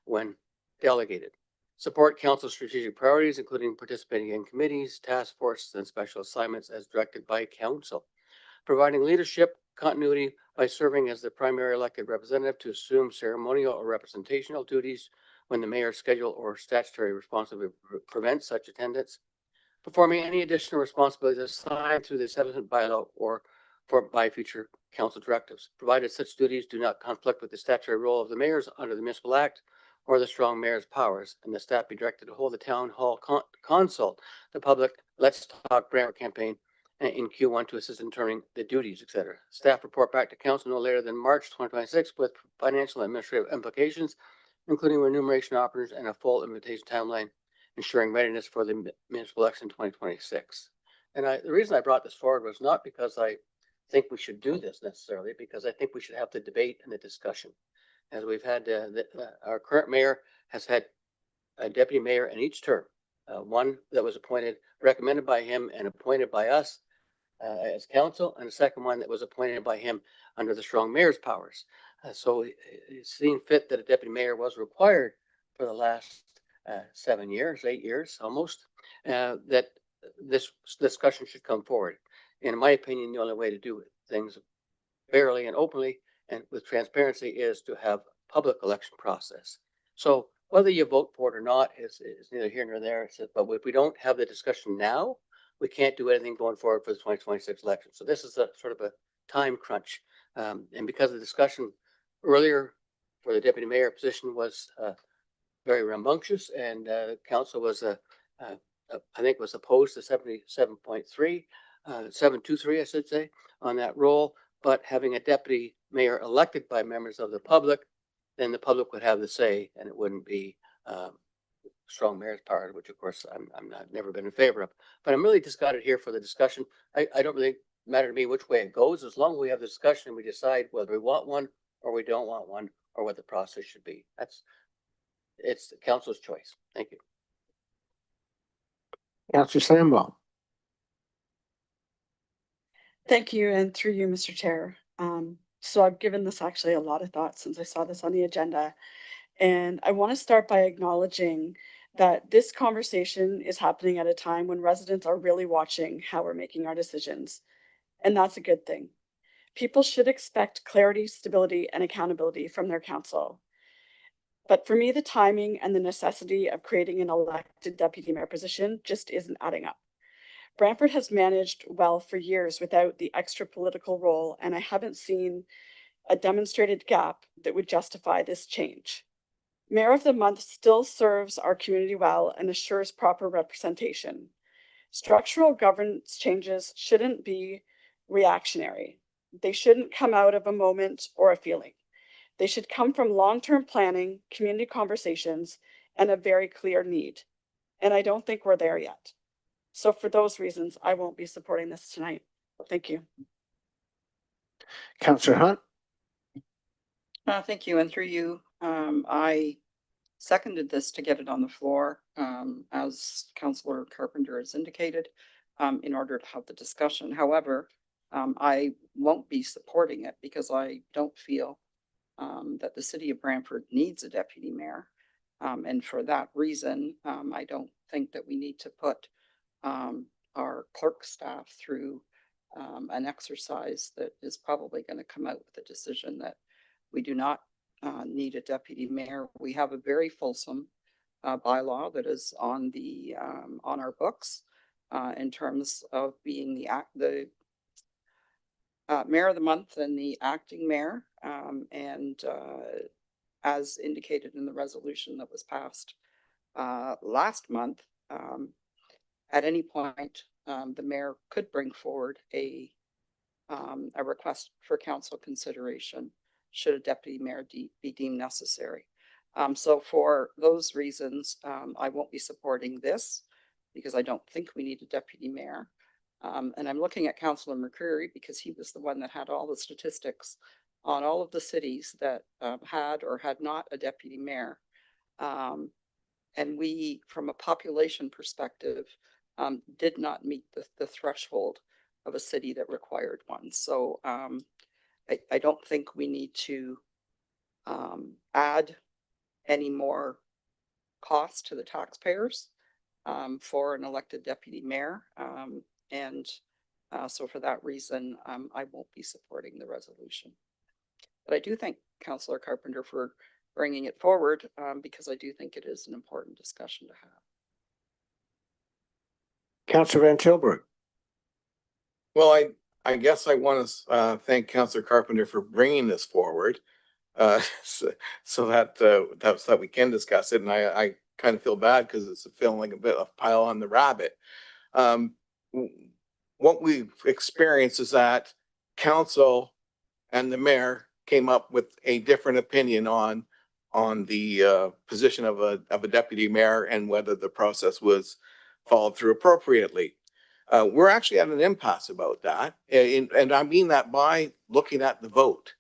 when delegated. Support council's strategic priorities, including participating in committees, task forces, and special assignments as directed by council. Providing leadership continuity by serving as the primary elected representative to assume ceremonial or representational duties when the mayor's schedule or statutory responsibility prevents such attendance. Performing any additional responsibilities assigned through the 7th bylaw or by future council directives, provided such duties do not conflict with the statutory role of the mayors under the municipal act or the strong mayor's powers, and the staff be directed to hold the town hall consult the public Let's Talk Brantford campaign in Q1 to assist in determining the duties, etc. Staff report back to council no later than March 2026 with financial and administrative implications, including remuneration options and a full invitation timeline, ensuring readiness for the municipal election 2026. And the reason I brought this forward was not because I think we should do this necessarily, because I think we should have the debate and the discussion. As we've had, our current mayor has had a deputy mayor in each term, one that was appointed, recommended by him and appointed by us as council, and a second one that was appointed by him under the strong mayor's powers. So it's seen fit that a deputy mayor was required for the last 7 years, 8 years almost, that this discussion should come forward. In my opinion, the only way to do things fairly and openly and with transparency is to have public election process. So whether you vote for it or not is neither here nor there. But if we don't have the discussion now, we can't do anything going forward for the 2026 election. So this is a sort of a time crunch. And because the discussion earlier for the deputy mayor position was very rambunctious, and council was, I think, was opposed to 77.3, 723, I should say, on that role. But having a deputy mayor elected by members of the public, then the public would have the say, and it wouldn't be strong mayor's power, which of course I'm not never been in favor of. But I'm really just got it here for the discussion. I don't really matter to me which way it goes, as long as we have the discussion and we decide whether we want one or we don't want one, or what the process should be. It's the council's choice. Thank you. Councillor Sambo. Thank you, and through you, Mr. Chair. So I've given this actually a lot of thought since I saw this on the agenda. And I want to start by acknowledging that this conversation is happening at a time when residents are really watching how we're making our decisions. And that's a good thing. People should expect clarity, stability, and accountability from their council. But for me, the timing and the necessity of creating an elected deputy mayor position just isn't adding up. Brantford has managed well for years without the extra political role, and I haven't seen a demonstrated gap that would justify this change. Mayor of the Month still serves our community well and assures proper representation. Structural governance changes shouldn't be reactionary. They shouldn't come out of a moment or a feeling. They should come from long-term planning, community conversations, and a very clear need. And I don't think we're there yet. So for those reasons, I won't be supporting this tonight. Thank you. Councillor Hunt. Thank you. And through you, I seconded this to get it on the floor, as Councillor Carpenter has indicated, in order to have the discussion. However, I won't be supporting it because I don't feel that the city of Brantford needs a deputy mayor. And for that reason, I don't think that we need to put our clerk staff through an exercise that is probably going to come out with a decision that we do not need a deputy mayor. We have a very fulsome bylaw that is on the on our books in terms of being the mayor of the month and the acting mayor, and as indicated in the resolution that was passed last month, at any point the mayor could bring forward a request for council consideration should a deputy mayor be deemed necessary. So for those reasons, I won't be supporting this because I don't think we need a deputy mayor. And I'm looking at Councillor McCreary because he was the one that had all the statistics on all of the cities that had or had not a deputy mayor. And we, from a population perspective, did not meet the threshold of a city that required one. So I don't think we need to add any more cost to the taxpayers for an elected deputy mayor. So for that reason, I won't be supporting the resolution. But I do thank Councillor Carpenter for bringing it forward because I do think it is an important discussion to have. Councillor Van Tilburg. Well, I guess I want to thank Councillor Carpenter for bringing this forward, so that we can discuss it. And I kind of feel bad because it's feeling like a bit of pile on the rabbit. What we've experienced is that council and the mayor came up with a different opinion on the position of a deputy mayor and whether the process was followed through appropriately. We're actually at an impasse about that. And I mean that by looking at the vote.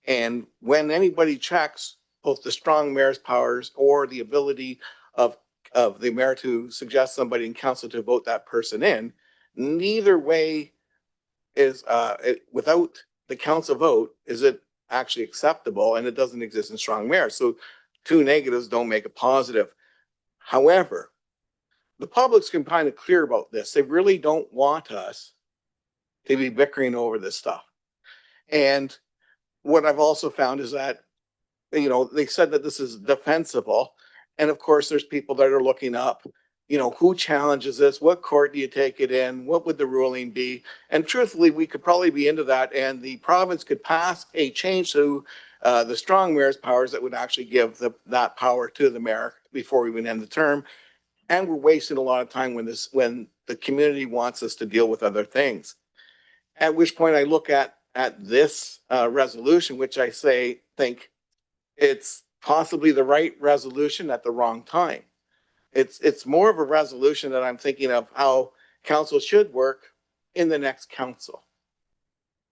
And when anybody checks both the strong mayor's powers or the ability of the mayor to suggest somebody in council to vote that person in, neither way is, without the council vote, is it actually acceptable, and it doesn't exist in strong mayor. So two negatives don't make a positive. However, the public's been kind of clear about this. They really don't want us to be bickering over this stuff. And what I've also found is that, you know, they said that this is defensible. And of course, there's people that are looking up, you know, who challenges this? What court do you take it in? What would the ruling be? And truthfully, we could probably be into that, and the province could pass a change to the strong mayor's powers that would actually give that power to the mayor before we even end the term. And we're wasting a lot of time when the community wants us to deal with other things. At which point I look at this resolution, which I think it's possibly the right resolution at the wrong time. It's more of a resolution that I'm thinking of how council should work in the next council.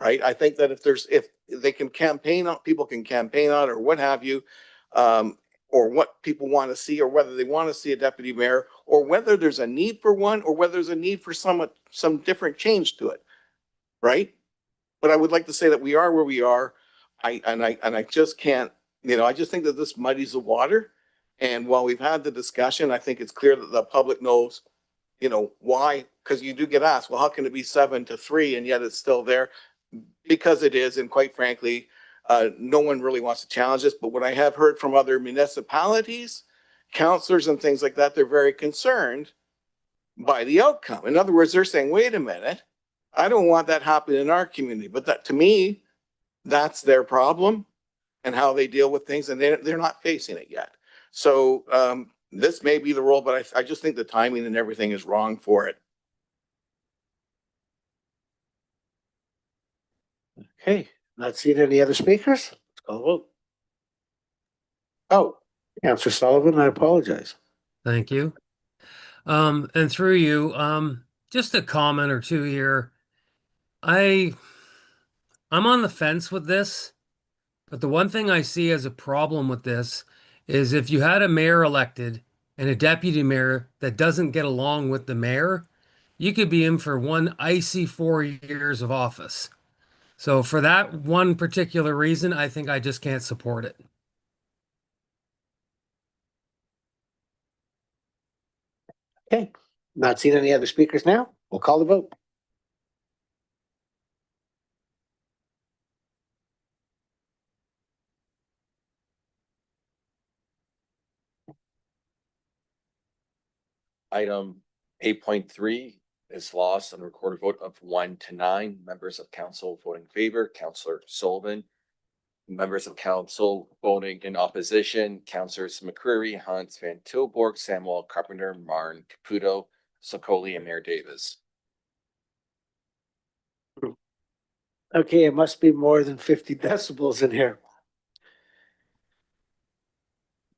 Right? I think that if they can campaign on, people can campaign on or what have you, or what people want to see, or whether they want to see a deputy mayor, or whether there's a need for one, or whether there's a need for some different change to it. Right? But I would like to say that we are where we are. I just can't, you know, I just think that this muddies the water. And while we've had the discussion, I think it's clear that the public knows, you know, why, because you do get asked, well, how can it be 7-3 and yet it's still there? Because it is, and quite frankly, no one really wants to challenge this. But what I have heard from other municipalities, councillors and things like that, they're very concerned by the outcome. In other words, they're saying, wait a minute, I don't want that happening in our community. But that, to me, that's their problem and how they deal with things, and they're not facing it yet. So this may be the role, but I just think the timing and everything is wrong for it. Okay, not seeing any other speakers. Let's call the vote. Oh, Councillor Sullivan, I apologize. Thank you. And through you, just a comment or two here. I'm on the fence with this, but the one thing I see as a problem with this is if you had a mayor elected and a deputy mayor that doesn't get along with the mayor, you could be in for one icy 4 years of office. So for that one particular reason, I think I just can't support it. Okay, not seeing any other speakers now. We'll call the vote. Item 8.3 is lost on a recorded vote of 1 to 9. Members of council voting in favor, Councillor Sullivan. Members of council voting in opposition, Councillors McCreary, Hans Van Tilburg, Samuel Carpenter, Marn Caputo, Sokoli, and Mayor Davis. Okay, it must be more than 50 decibels in here.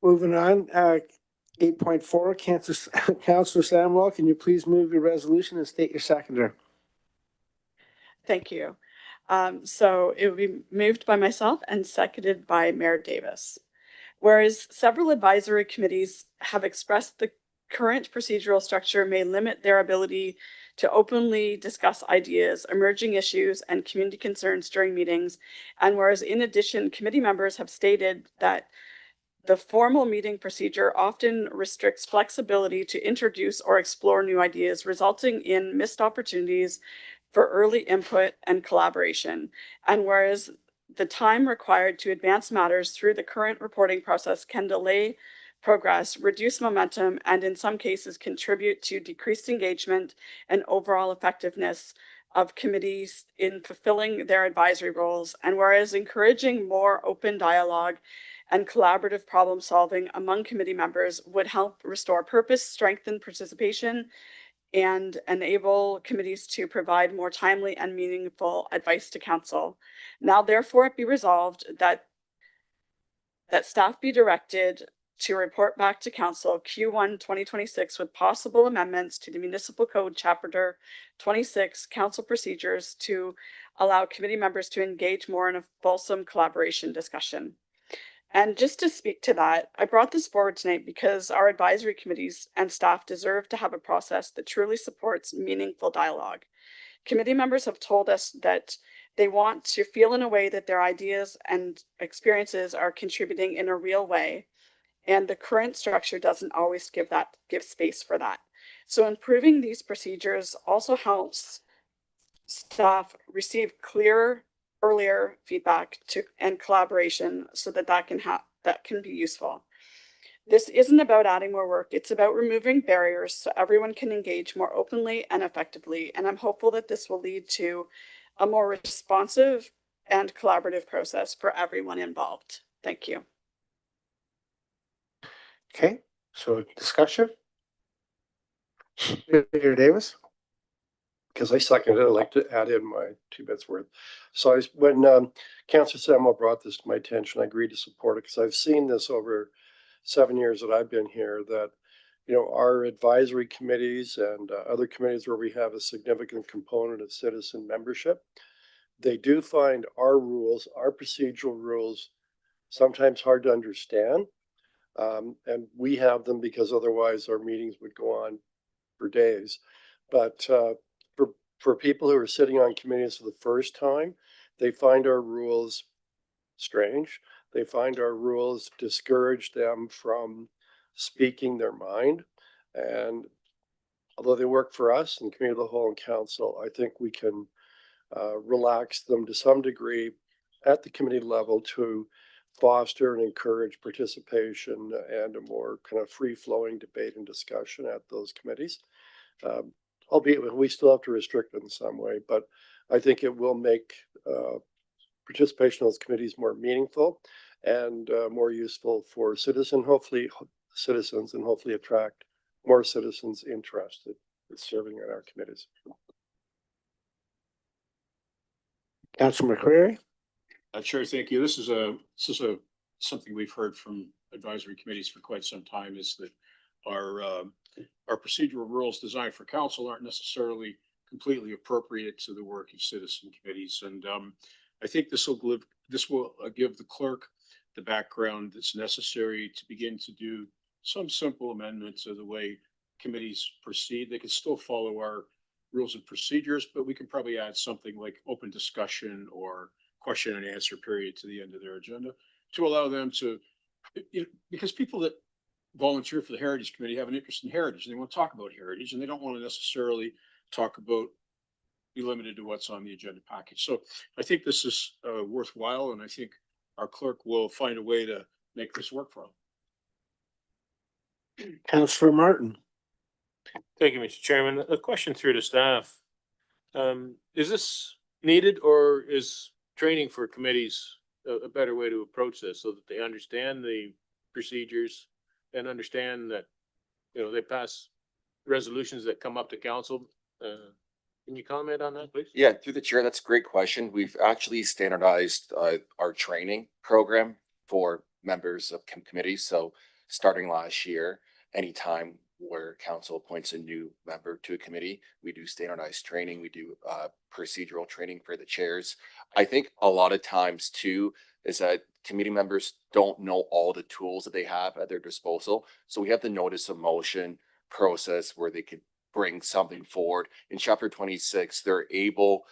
Moving on, 8.4, Councillor Samuel, can you please move your resolution and state your seconder? Thank you. So it will be moved by myself and seconded by Mayor Davis. Whereas several advisory committees have expressed the current procedural structure may limit their ability to openly discuss ideas, emerging issues, and community concerns during meetings. And whereas in addition, committee members have stated that The formal meeting procedure often restricts flexibility to introduce or explore new ideas, resulting in missed opportunities for early input and collaboration. And whereas the time required to advance matters through the current reporting process can delay progress, reduce momentum, and in some cases contribute to decreased engagement and overall effectiveness of committees in fulfilling their advisory roles. And whereas encouraging more open dialogue and collaborative problem solving among committee members would help restore purpose, strengthen participation, and enable committees to provide more timely and meaningful advice to council. Now therefore it be resolved that staff be directed to report back to council Q1 2026 with possible amendments to the municipal code chapter 26 council procedures to allow committee members to engage more in a fulsome collaboration discussion. And just to speak to that, I brought this forward tonight because our advisory committees and staff deserve to have a process that truly supports meaningful dialogue. Committee members have told us that they want to feel in a way that their ideas and experiences are contributing in a real way. And the current structure doesn't always give space for that. So improving these procedures also helps staff receive clear, earlier feedback and collaboration so that can be useful. This isn't about adding more work. It's about removing barriers so everyone can engage more openly and effectively. And I'm hopeful that this will lead to a more responsive and collaborative process for everyone involved. Thank you. Okay, so discussion? Leader Davis? Because I seconded it, I'd like to add in my 2 bits worth. So when Councillor Samuel brought this to my attention, I agreed to support it because I've seen this over 7 years that I've been here, that, you know, our advisory committees and other committees where we have a significant component of citizen membership, they do find our rules, our procedural rules, sometimes hard to understand. And we have them because otherwise our meetings would go on for days. But for people who are sitting on committees for the first time, they find our rules strange. They find our rules discourage them from speaking their mind. And although they work for us and committee of the whole and council, I think we can relax them to some degree at the committee level to foster and encourage participation and a more kind of free-flowing debate and discussion at those committees. Albeit we still have to restrict it in some way, but I think it will make participation in those committees more meaningful and more useful for citizens and hopefully attract more citizens interested in serving in our committees. Councilor McCreary? Chair, thank you. This is something we've heard from advisory committees for quite some time, is that our procedural rules designed for council aren't necessarily completely appropriate to the work of citizen committees. And I think this will give the clerk the background that's necessary to begin to do some simple amendments to the way committees proceed. They can still follow our rules and procedures, but we can probably add something like open discussion or question and answer period to the end of their agenda to allow them to, because people that volunteer for the Heritage Committee have an interest in heritage and they want to talk about heritage and they don't want to necessarily be limited to what's on the agenda package. So I think this is worthwhile, and I think our clerk will find a way to make this work for them. Councillor Martin? Thank you, Mr. Chairman. A question through the staff. Is this needed, or is training for committees a better way to approach this so that they understand the procedures and understand that, you know, they pass resolutions that come up to council? Can you comment on that, please? Yeah, through the chair, that's a great question. We've actually standardized our training program for members of committees. So starting last year, anytime where council appoints a new member to a committee, we do standardized training. We do procedural training for the chairs. I think a lot of times too is that committee members don't know all the tools that they have at their disposal. So we have the notice of motion process where they could bring something forward. In chapter 26, they're able,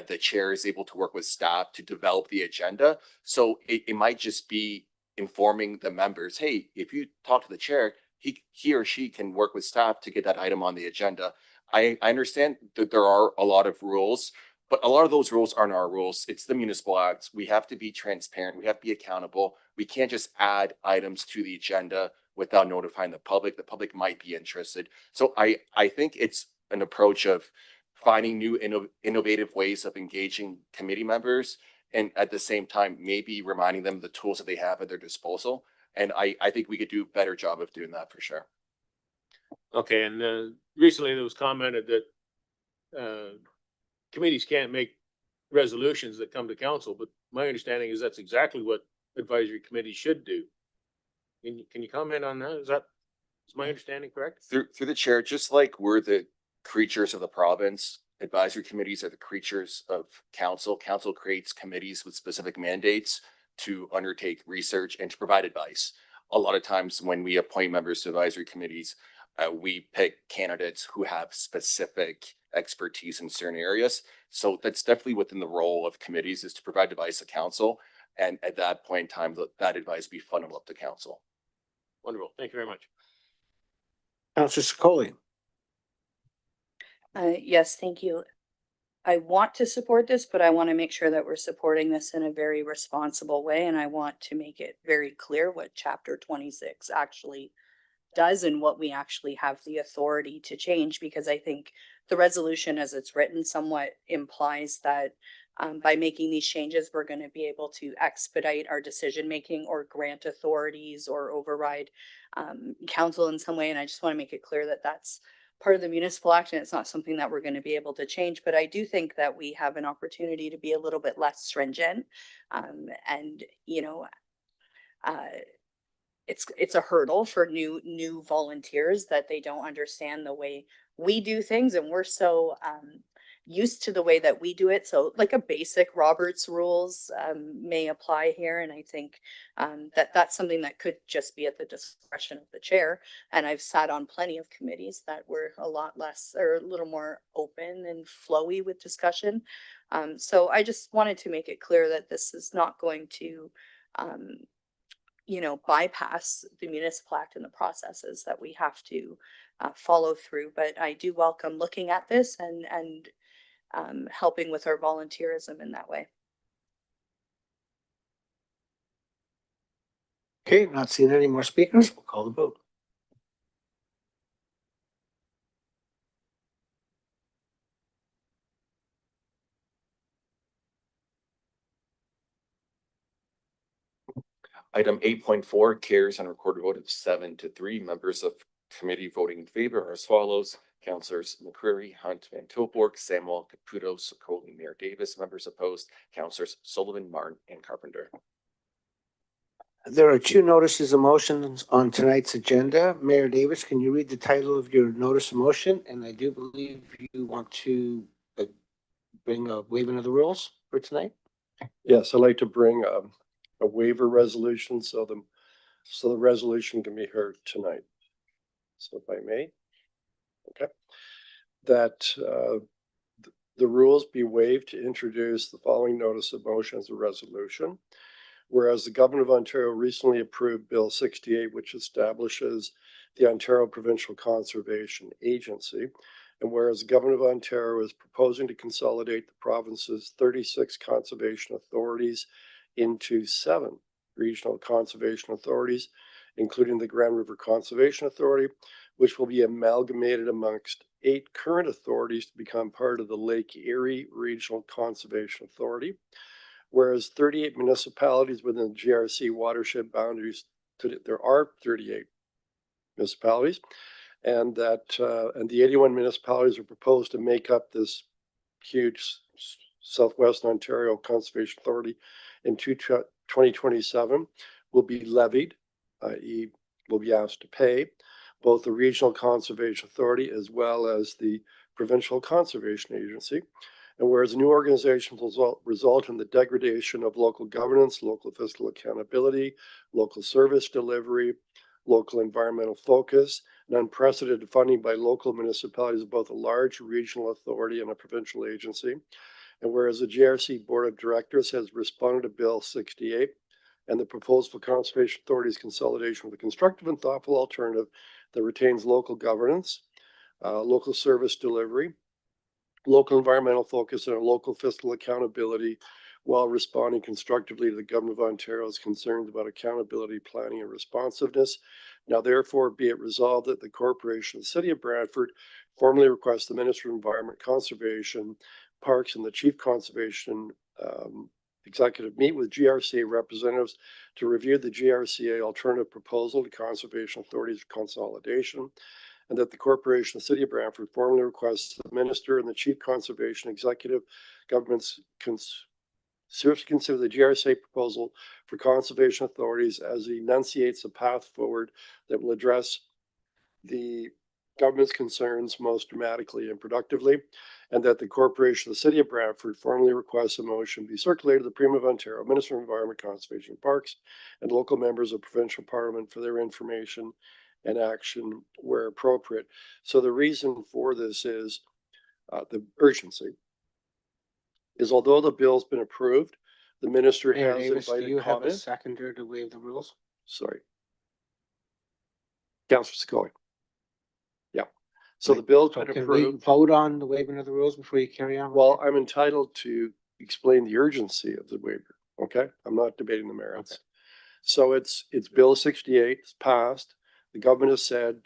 the chair is able to work with staff to develop the agenda. So it might just be informing the members, hey, if you talk to the chair, he or she can work with staff to get that item on the agenda. I understand that there are a lot of rules, but a lot of those rules aren't our rules. It's the municipal acts. We have to be transparent. We have to be accountable. We can't just add items to the agenda without notifying the public. The public might be interested. So I think it's an approach of finding new innovative ways of engaging committee members, and at the same time, maybe reminding them the tools that they have at their disposal. And I think we could do a better job of doing that for sure. Okay, and recently there was commented that committees can't make resolutions that come to council, but my understanding is that's exactly what advisory committees should do. Can you comment on that? Is my understanding correct? Through the chair, just like we're the creatures of the province, advisory committees are the creatures of council. Council creates committees with specific mandates to undertake research and to provide advice. A lot of times when we appoint members to advisory committees, we pick candidates who have specific expertise in certain areas. So that's definitely within the role of committees, is to provide advice to council. And at that point in time, that advice be funneled up to council. Wonderful. Thank you very much. Councillor Secoli. Yes, thank you. I want to support this, but I want to make sure that we're supporting this in a very responsible way. And I want to make it very clear what chapter 26 actually does and what we actually have the authority to change, because I think the resolution as it's written somewhat implies that by making these changes, we're going to be able to expedite our decision making or grant authorities or override council in some way. And I just want to make it clear that that's part of the municipal act and it's not something that we're going to be able to change. But I do think that we have an opportunity to be a little bit less stringent. And, you know, it's a hurdle for new volunteers that they don't understand the way we do things, and we're so used to the way that we do it. So like a basic Roberts rules may apply here, and I think that's something that could just be at the discretion of the chair. And I've sat on plenty of committees that were a lot less or a little more open and flowy with discussion. So I just wanted to make it clear that this is not going to you know, bypass the municipal act and the processes that we have to follow through. But I do welcome looking at this and helping with our volunteerism in that way. Okay, not seeing any more speakers. We'll call the vote. Item 8.4 carries on recorded vote of 7-3. Members of committee voting in favor are as follows: Councillors McCreary, Hunt, Van Tilburg, Samuel, Caputo, Secoli, Mayor Davis. Members opposed, Councillors Sullivan, Martin, and Carpenter. There are two notices of motions on tonight's agenda. Mayor Davis, can you read the title of your notice of motion? And I do believe you want to bring a waiving of the rules for tonight. Yes, I'd like to bring a waiver resolution so the resolution can be heard tonight. So if I may, okay, that the rules be waived to introduce the following notice of motion as a resolution. Whereas the Government of Ontario recently approved Bill 68, which establishes the Ontario Provincial Conservation Agency, and whereas the Government of Ontario is proposing to consolidate the province's 36 conservation authorities into 7 regional conservation authorities, including the Grand River Conservation Authority, which will be amalgamated amongst 8 current authorities to become part of the Lake Erie Regional Conservation Authority. Whereas 38 municipalities within the GRC watershed boundaries, there are 38 municipalities, and that and the 81 municipalities are proposed to make up this huge Southwestern Ontario Conservation Authority in 2027 will be levied, i.e. will be asked to pay both the Regional Conservation Authority as well as the Provincial Conservation Agency. And whereas new organizations will result in the degradation of local governance, local fiscal accountability, local service delivery, local environmental focus, and unprecedented funding by local municipalities of both a large regional authority and a provincial agency. And whereas the GRC Board of Directors has responded to Bill 68 and the proposal for Conservation Authority's consolidation with a constructive and thoughtful alternative that retains local governance, local service delivery, local environmental focus, and a local fiscal accountability while responding constructively to the Government of Ontario's concerns about accountability, planning, and responsiveness. Now therefore be it resolved that the Corporation of the City of Brantford formally requests the Minister of Environment, Conservation, Parks, and the Chief Conservation Executive meet with GRCA representatives to review the GRCA alternative proposal to Conservation Authority's consolidation, and that the Corporation of the City of Brantford formally requests the Minister and the Chief Conservation Executive Governments seriously consider the GRCA proposal for conservation authorities as it enunciates a path forward that will address the government's concerns most dramatically and productively, and that the Corporation of the City of Brantford formally requests a motion be circulated to the Premier of Ontario, Minister of Environment, Conservation and Parks, and local members of provincial parliament for their information and action where appropriate. So the reason for this is the urgency is although the bill's been approved, the minister Mayor has Davis, do you invited have a comment. seconder to waive the rules? Sorry. Councillor Scully. Yeah. So the bill's been Can we approved. vote on the waiving of the rules before you carry on? Well, I'm entitled to explain the urgency of the waiver. Okay, I'm not debating the merits. Okay. So it's Bill 68, it's passed. The government has said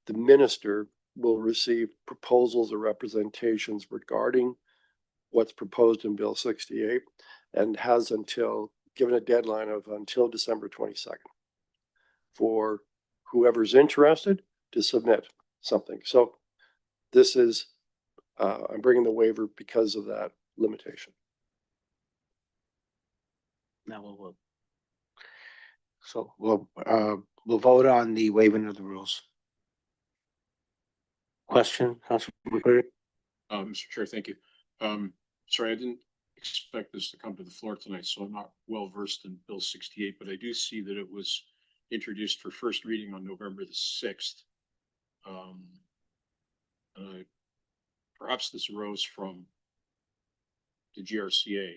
the minister will receive proposals or representations regarding what's proposed in Bill 68 and has given a deadline of until December 22nd for whoever's interested to submit something. So this is, I'm bringing the waiver because of that limitation. Now we'll vote. So we'll vote on the waiving of the rules. Question, Councilor McCreary? Mr. Chair, thank you. Sorry, I didn't expect this to come to the floor tonight, so I'm not well versed in Bill 68, but I do see that it was introduced for first reading on November the 6th. Perhaps this arose from the GRCA.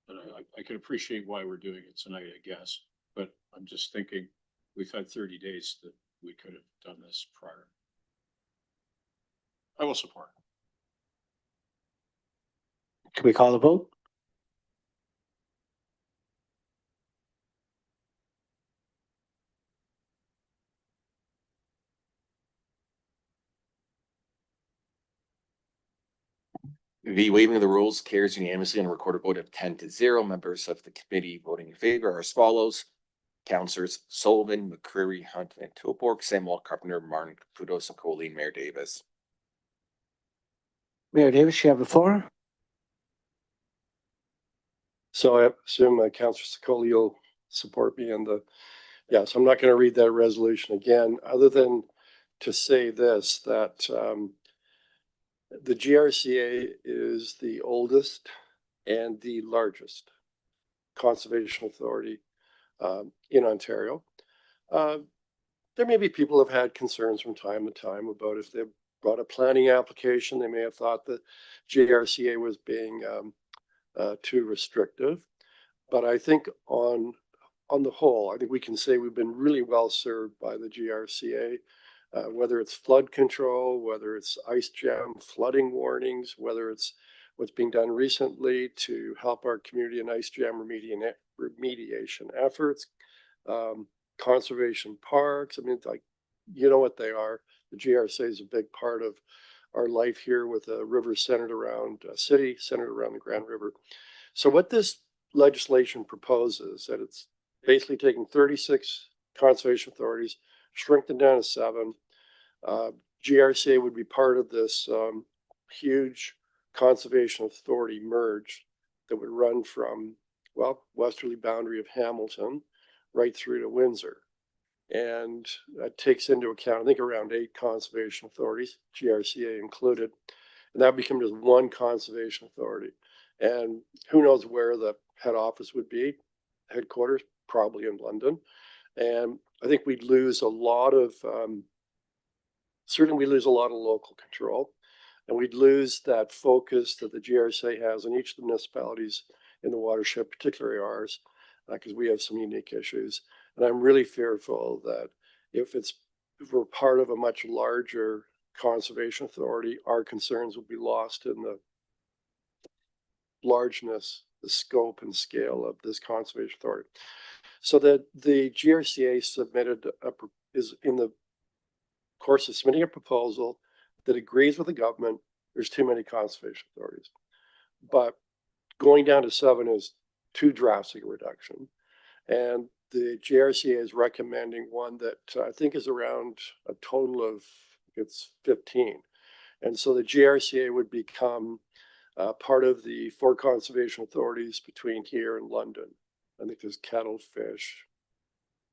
And I can appreciate why we're doing it tonight, I guess, but I'm just thinking we've had 30 days that we could have done this prior. I will support. Can we call the vote? The waiving of the rules carries unanimously on a recorded vote of 10-0. Members of the committee voting in favor are as follows. Councillors Sullivan, McCreary, Hunt, Van Tilburg, Samuel Carpenter, Martin, Caputo, and Colleen, Mayor Davis. Mayor Davis, you have the floor. So I assume Councillor Sicoli, you'll support me in the, yes, I'm not going to read that resolution again, other than to say this, that the GRCA is the oldest and the largest conservation authority in Ontario. There may be people who have had concerns from time to time about if they brought a planning application, they may have thought that GRCA was being too restrictive. But I think on the whole, I think we can say we've been really well served by the GRCA. Whether it's flood control, whether it's ice jam flooding warnings, whether it's what's being done recently to help our community in ice jam remediation efforts, conservation parks. I mean, like, you know what they are. The GRCA is a big part of our life here with a river centered around a city, centered around the Grand River. So what this legislation proposes, that it's basically taking 36 conservation authorities, shrink them down to 7. GRCA would be part of this huge conservation authority merge that would run from, well, westerly boundary of Hamilton right through to Windsor. And that takes into account, I think, around 8 conservation authorities, GRCA included. And that becomes just one conservation authority. And who knows where the head office would be, headquarters, probably in London. And I think we'd lose a lot of, certainly we lose a lot of local control. And we'd lose that focus that the GRCA has on each of the municipalities in the watershed, particularly ours, because we have some unique issues. And I'm really fearful that if we're part of a much larger conservation authority, our concerns will be lost in the largeness, the scope and scale of this conservation authority. So that the GRCA is in the course of submitting a proposal that agrees with the government. There's too many conservation authorities, but going down to 7 is too drastic a reduction. And the GRCA is recommending one that I think is around a total of, it's 15. And so the GRCA would become part of the 4 conservation authorities between here and London. I think there's Kettlefish,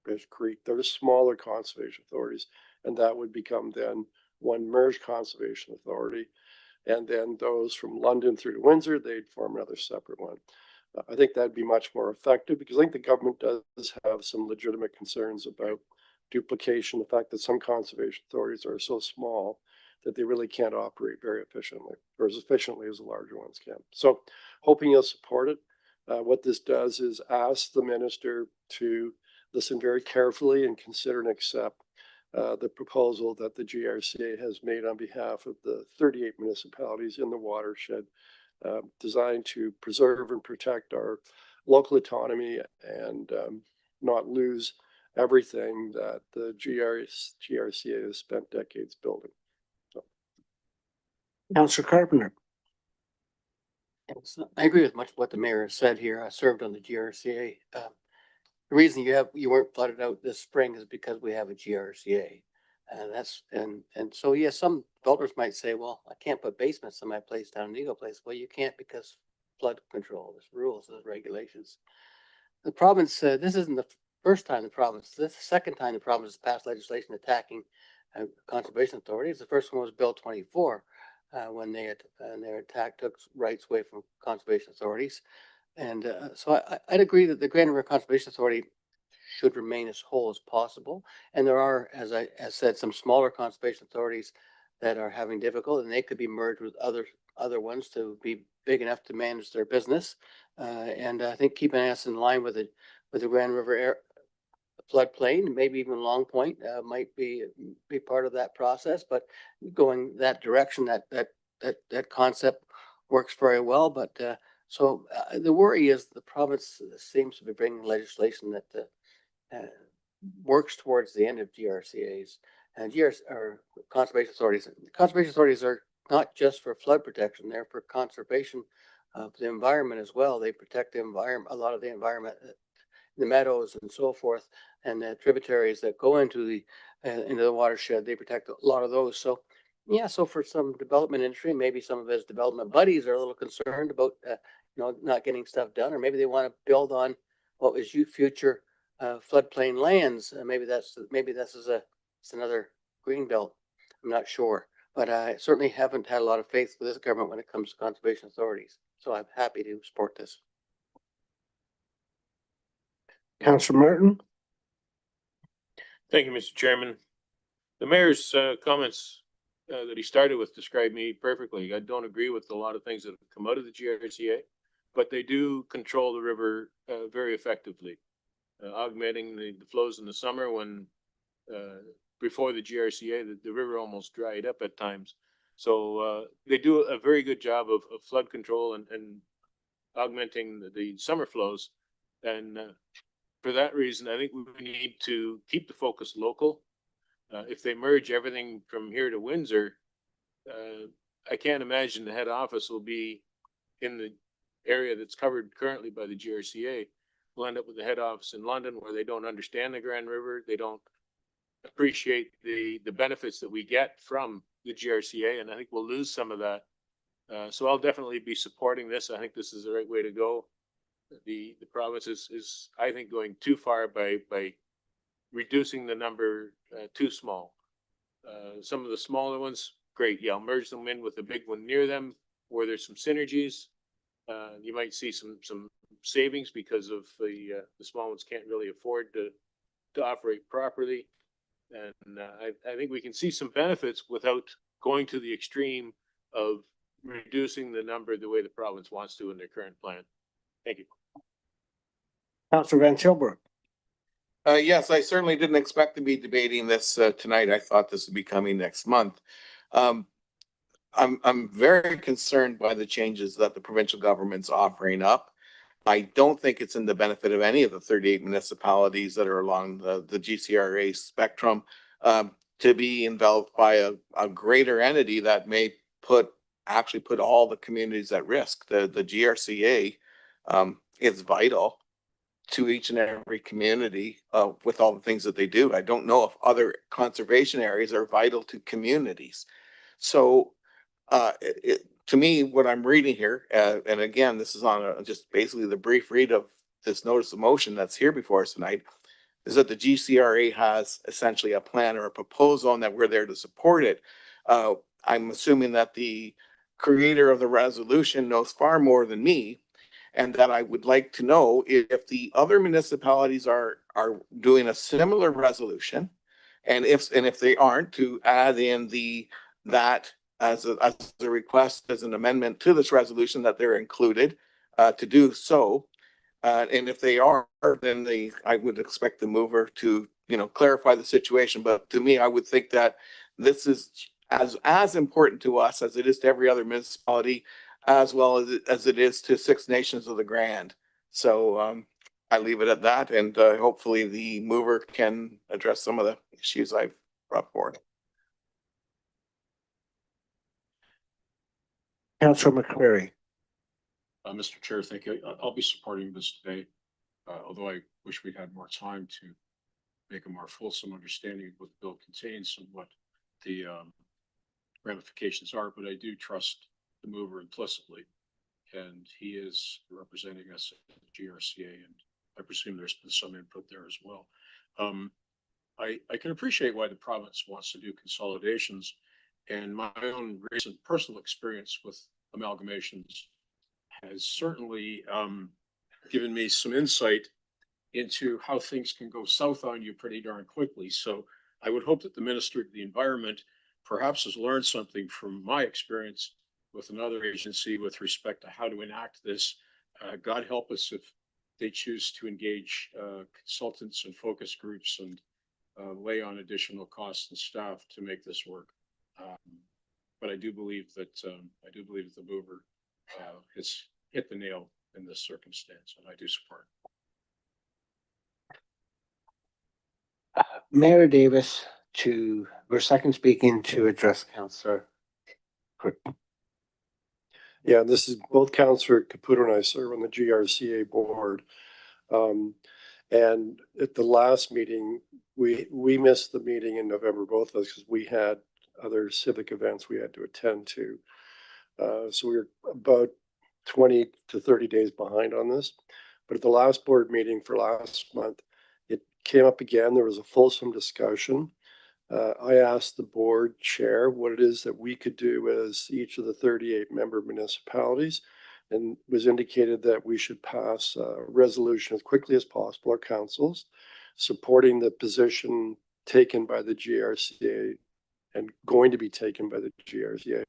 Fish Creek. They're the smaller conservation authorities. And that would become then one merged conservation authority. And then those from London through to Windsor, they'd form another separate one. I think that'd be much more effective because I think the government does have some legitimate concerns about duplication, the fact that some conservation authorities are so small that they really can't operate very efficiently or as efficiently as the larger ones can. So hoping you'll support it. What this does is ask the minister to listen very carefully and consider and accept the proposal that the GRCA has made on behalf of the 38 municipalities in the watershed, designed to preserve and protect our local autonomy and not lose everything that the GRCA has spent decades building. So. Councillor Carpenter. I agree with much of what the mayor has said here. I served on the GRCA. The reason you weren't flooded out this spring is because we have a GRCA. And so, yes, some developers might say, well, I can't put basements in my place down in Eagle Place. Well, you can't because flood control, there's rules, there's regulations. The province, this isn't the first time the province, this is the second time the province has passed legislation attacking conservation authorities. The first one was Bill 24, when their attack took rights away from conservation authorities. And so I'd agree that the Grand River Conservation Authority should remain as whole as possible. And there are, as I said, some smaller conservation authorities that are having difficulty, and they could be merged with other ones to be big enough to manage their business. And I think keeping us in line with the Grand River floodplain, maybe even Long Point, might be part of that process. But going that direction, that concept works very well. But so the worry is the province seems to be bringing legislation that works towards the end of GRCAs and conservation authorities. Conservation authorities are not just for flood protection; they're for conservation of the environment as well. They protect the environment, a lot of the environment, the meadows and so forth, and the tributaries that go into the watershed. They protect a lot of those. So, yeah. So for some development industry, maybe some of his development buddies are a little concerned about not getting stuff done, or maybe they want to build on what was future floodplain lands. Maybe this is another green belt. I'm not sure, but I certainly haven't had a lot of faith with this government when it comes to conservation authorities. So I'm happy to support this. Councillor Martin. Thank you, Mr. Chairman. The mayor's comments that he started with describe me perfectly. I don't agree with a lot of things that have come out of the GRCA, but they do control the river very effectively, augmenting the flows in the summer when before the GRCA, the river almost dried up at times. So they do a very good job of flood control and augmenting the summer flows. And for that reason, I think we need to keep the focus local. If they merge everything from here to Windsor, I can't imagine the head office will be in the area that's covered currently by the GRCA. We'll end up with the head office in London where they don't understand the Grand River. They don't appreciate the benefits that we get from the GRCA, and I think we'll lose some of that. So I'll definitely be supporting this. I think this is the right way to go. The province is I think going too far by reducing the number too small. Some of the smaller ones, great. Yeah, I'll merge them in with the big one near them where there's some synergies. You might see some savings because of the small ones can't really afford to operate properly. And I think we can see some benefits without going to the extreme of reducing the number the way the province wants to in their current plan. Thank you. Counselor Van Tilburg. Yes, I certainly didn't expect to be debating this tonight. I thought this would be coming next month. I'm very concerned by the changes that the provincial government's offering up. I don't think it's in the benefit of any of the 38 municipalities that are along the GCRA spectrum to be enveloped by a greater entity that may actually put all the communities at risk. The GRCA is vital to each and every community with all the things that they do. I don't know if other conservation areas are vital to communities. So to me, what I'm reading here, and again, this is on just basically the brief read of this notice of motion that's here before us tonight, is that the GCRA has essentially a plan or a proposal and that we're there to support it. I'm assuming that the creator of the resolution knows far more than me, and that I would like to know if the other municipalities are doing a similar resolution, and if they aren't, to add in that as a request, as an amendment to this resolution, that they're included to do so. And if they are, then I would expect the mover to, clarify the situation. But to me, I would think that this is as important to us as it is to every other municipality, as well as it is to Six Nations of the Grand. So I leave it at that, and hopefully the mover can address some of the issues I've brought forward. Councilor McCreary. Mr. Chair, thank you. I'll be supporting this today, although I wish we'd had more time to make a more fulsome understanding of what the bill contains and what the ramifications are. But I do trust the mover implicitly, and he is representing us at the GRCA, and I presume there's been some input there as well. I can appreciate why the province wants to do consolidations, and my own recent personal experience with amalgamations has certainly given me some insight into how things can go south on you pretty darn quickly. So I would hope that the Minister of the Environment perhaps has learned something from my experience with another agency with respect to how to enact this. God help us if they choose to engage consultants and focus groups and lay on additional costs and staff to make this work. But I do believe that the mover has hit the nail in this circumstance, and I do support it. Mayor Davis we're second speaking to address Councillor. Yeah, this is both Councillor Caputo and I serve on the GRCA board. And at the last meeting, we missed the meeting in November, both of us, because we had other civic events we had to attend to. So we were about 20 to 30 days behind on this. But at the last board meeting for last month, it came up again. There was a fulsome discussion. I asked the board chair what it is that we could do as each of the 38 member municipalities, and was indicated that we should pass a resolution as quickly as possible, our councils, supporting the position taken by the GRCA and going to be taken by the GRCA.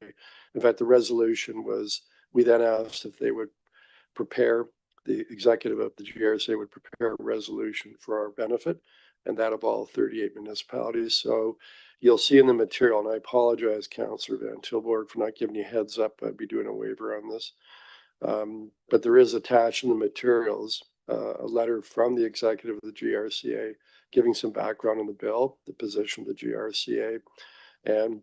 In fact, the resolution was, we then asked if they would prepare, the executive of the GRCA would prepare a resolution for our benefit, and that of all 38 municipalities. So you'll see in the material, and I apologize, Councillor Van Tilburg, for not giving you heads up. I'd be doing a waiver on this. But there is attached in the materials a letter from the executive of the GRCA giving some background on the bill, the position of the GRCA. And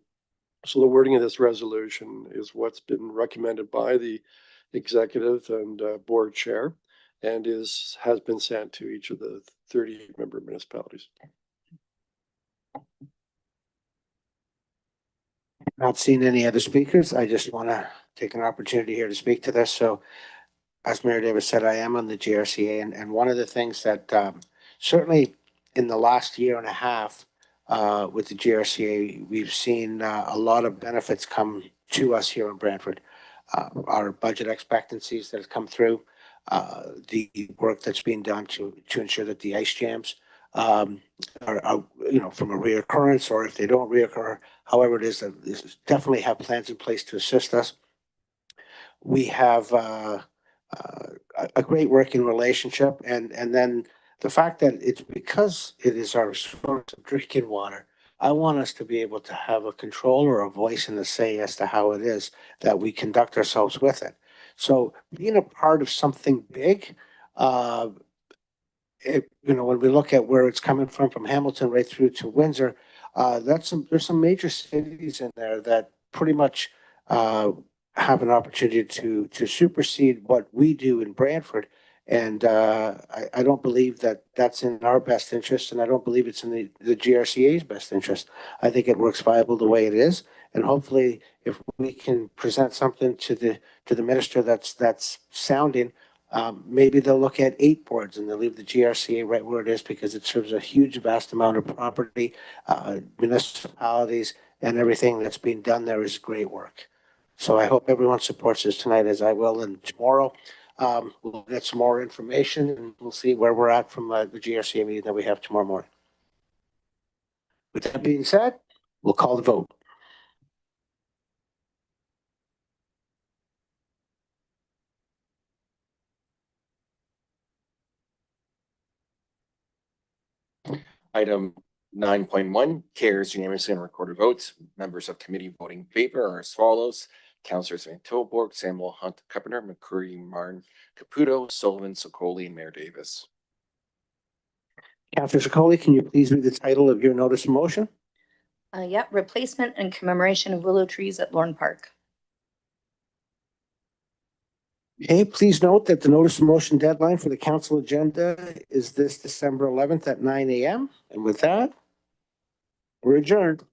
so the wording of this resolution is what's been recommended by the executive and board chair, and has been sent to each of the 38 member municipalities. Not seeing any other speakers. I just want to take an opportunity here to speak to this. So as Mayor Davis said, I am on the GRCA, and one of the things that certainly in the last year and a half with the GRCA, we've seen a lot of benefits come to us here in Brantford. Our budget expectancies that have come through, the work that's being done to ensure that the ice jams from a reoccurrence, or if they don't reoccur, however it is, that this definitely have plans in place to assist us. We have a great working relationship, and then the fact that it's because it is our source of drinking water, I want us to be able to have a control or a voice in the say as to how it is that we conduct ourselves with it. So being a part of something big, when we look at where it's coming from Hamilton right through to Windsor, there's some major cities in there that pretty much have an opportunity to supersede what we do in Brantford. And I don't believe that that's in our best interest, and I don't believe it's in the GRCA's best interest. I think it works viable the way it is, and hopefully, if we can present something to the minister that's sounding, maybe they'll look at 8 boards and they'll leave the GRCA right where it is, because it serves a huge vast amount of property, municipalities, and everything that's being done there is great work. So I hope everyone supports this tonight, as I will, and tomorrow we'll get some more information and we'll see where we're at from the GRCA meeting that we have tomorrow morning. With that being said, we'll call the vote. Item 9.1 carries unanimously and recorded votes. Members of committee voting in favor are as follows: Councillors Van Tilburg, Samuel Hunt, Carpenter, McCurry, Martin, Caputo, Sullivan, Sokoli, and Mayor Davis. Councillor Sokoli, can you please read the title of your notice of motion? Yeah, replacement and commemoration of willow trees at Lorne Park. Okay, please note that the notice of motion deadline for the council agenda is this December 11th at 9 a.m. And with that, we're adjourned.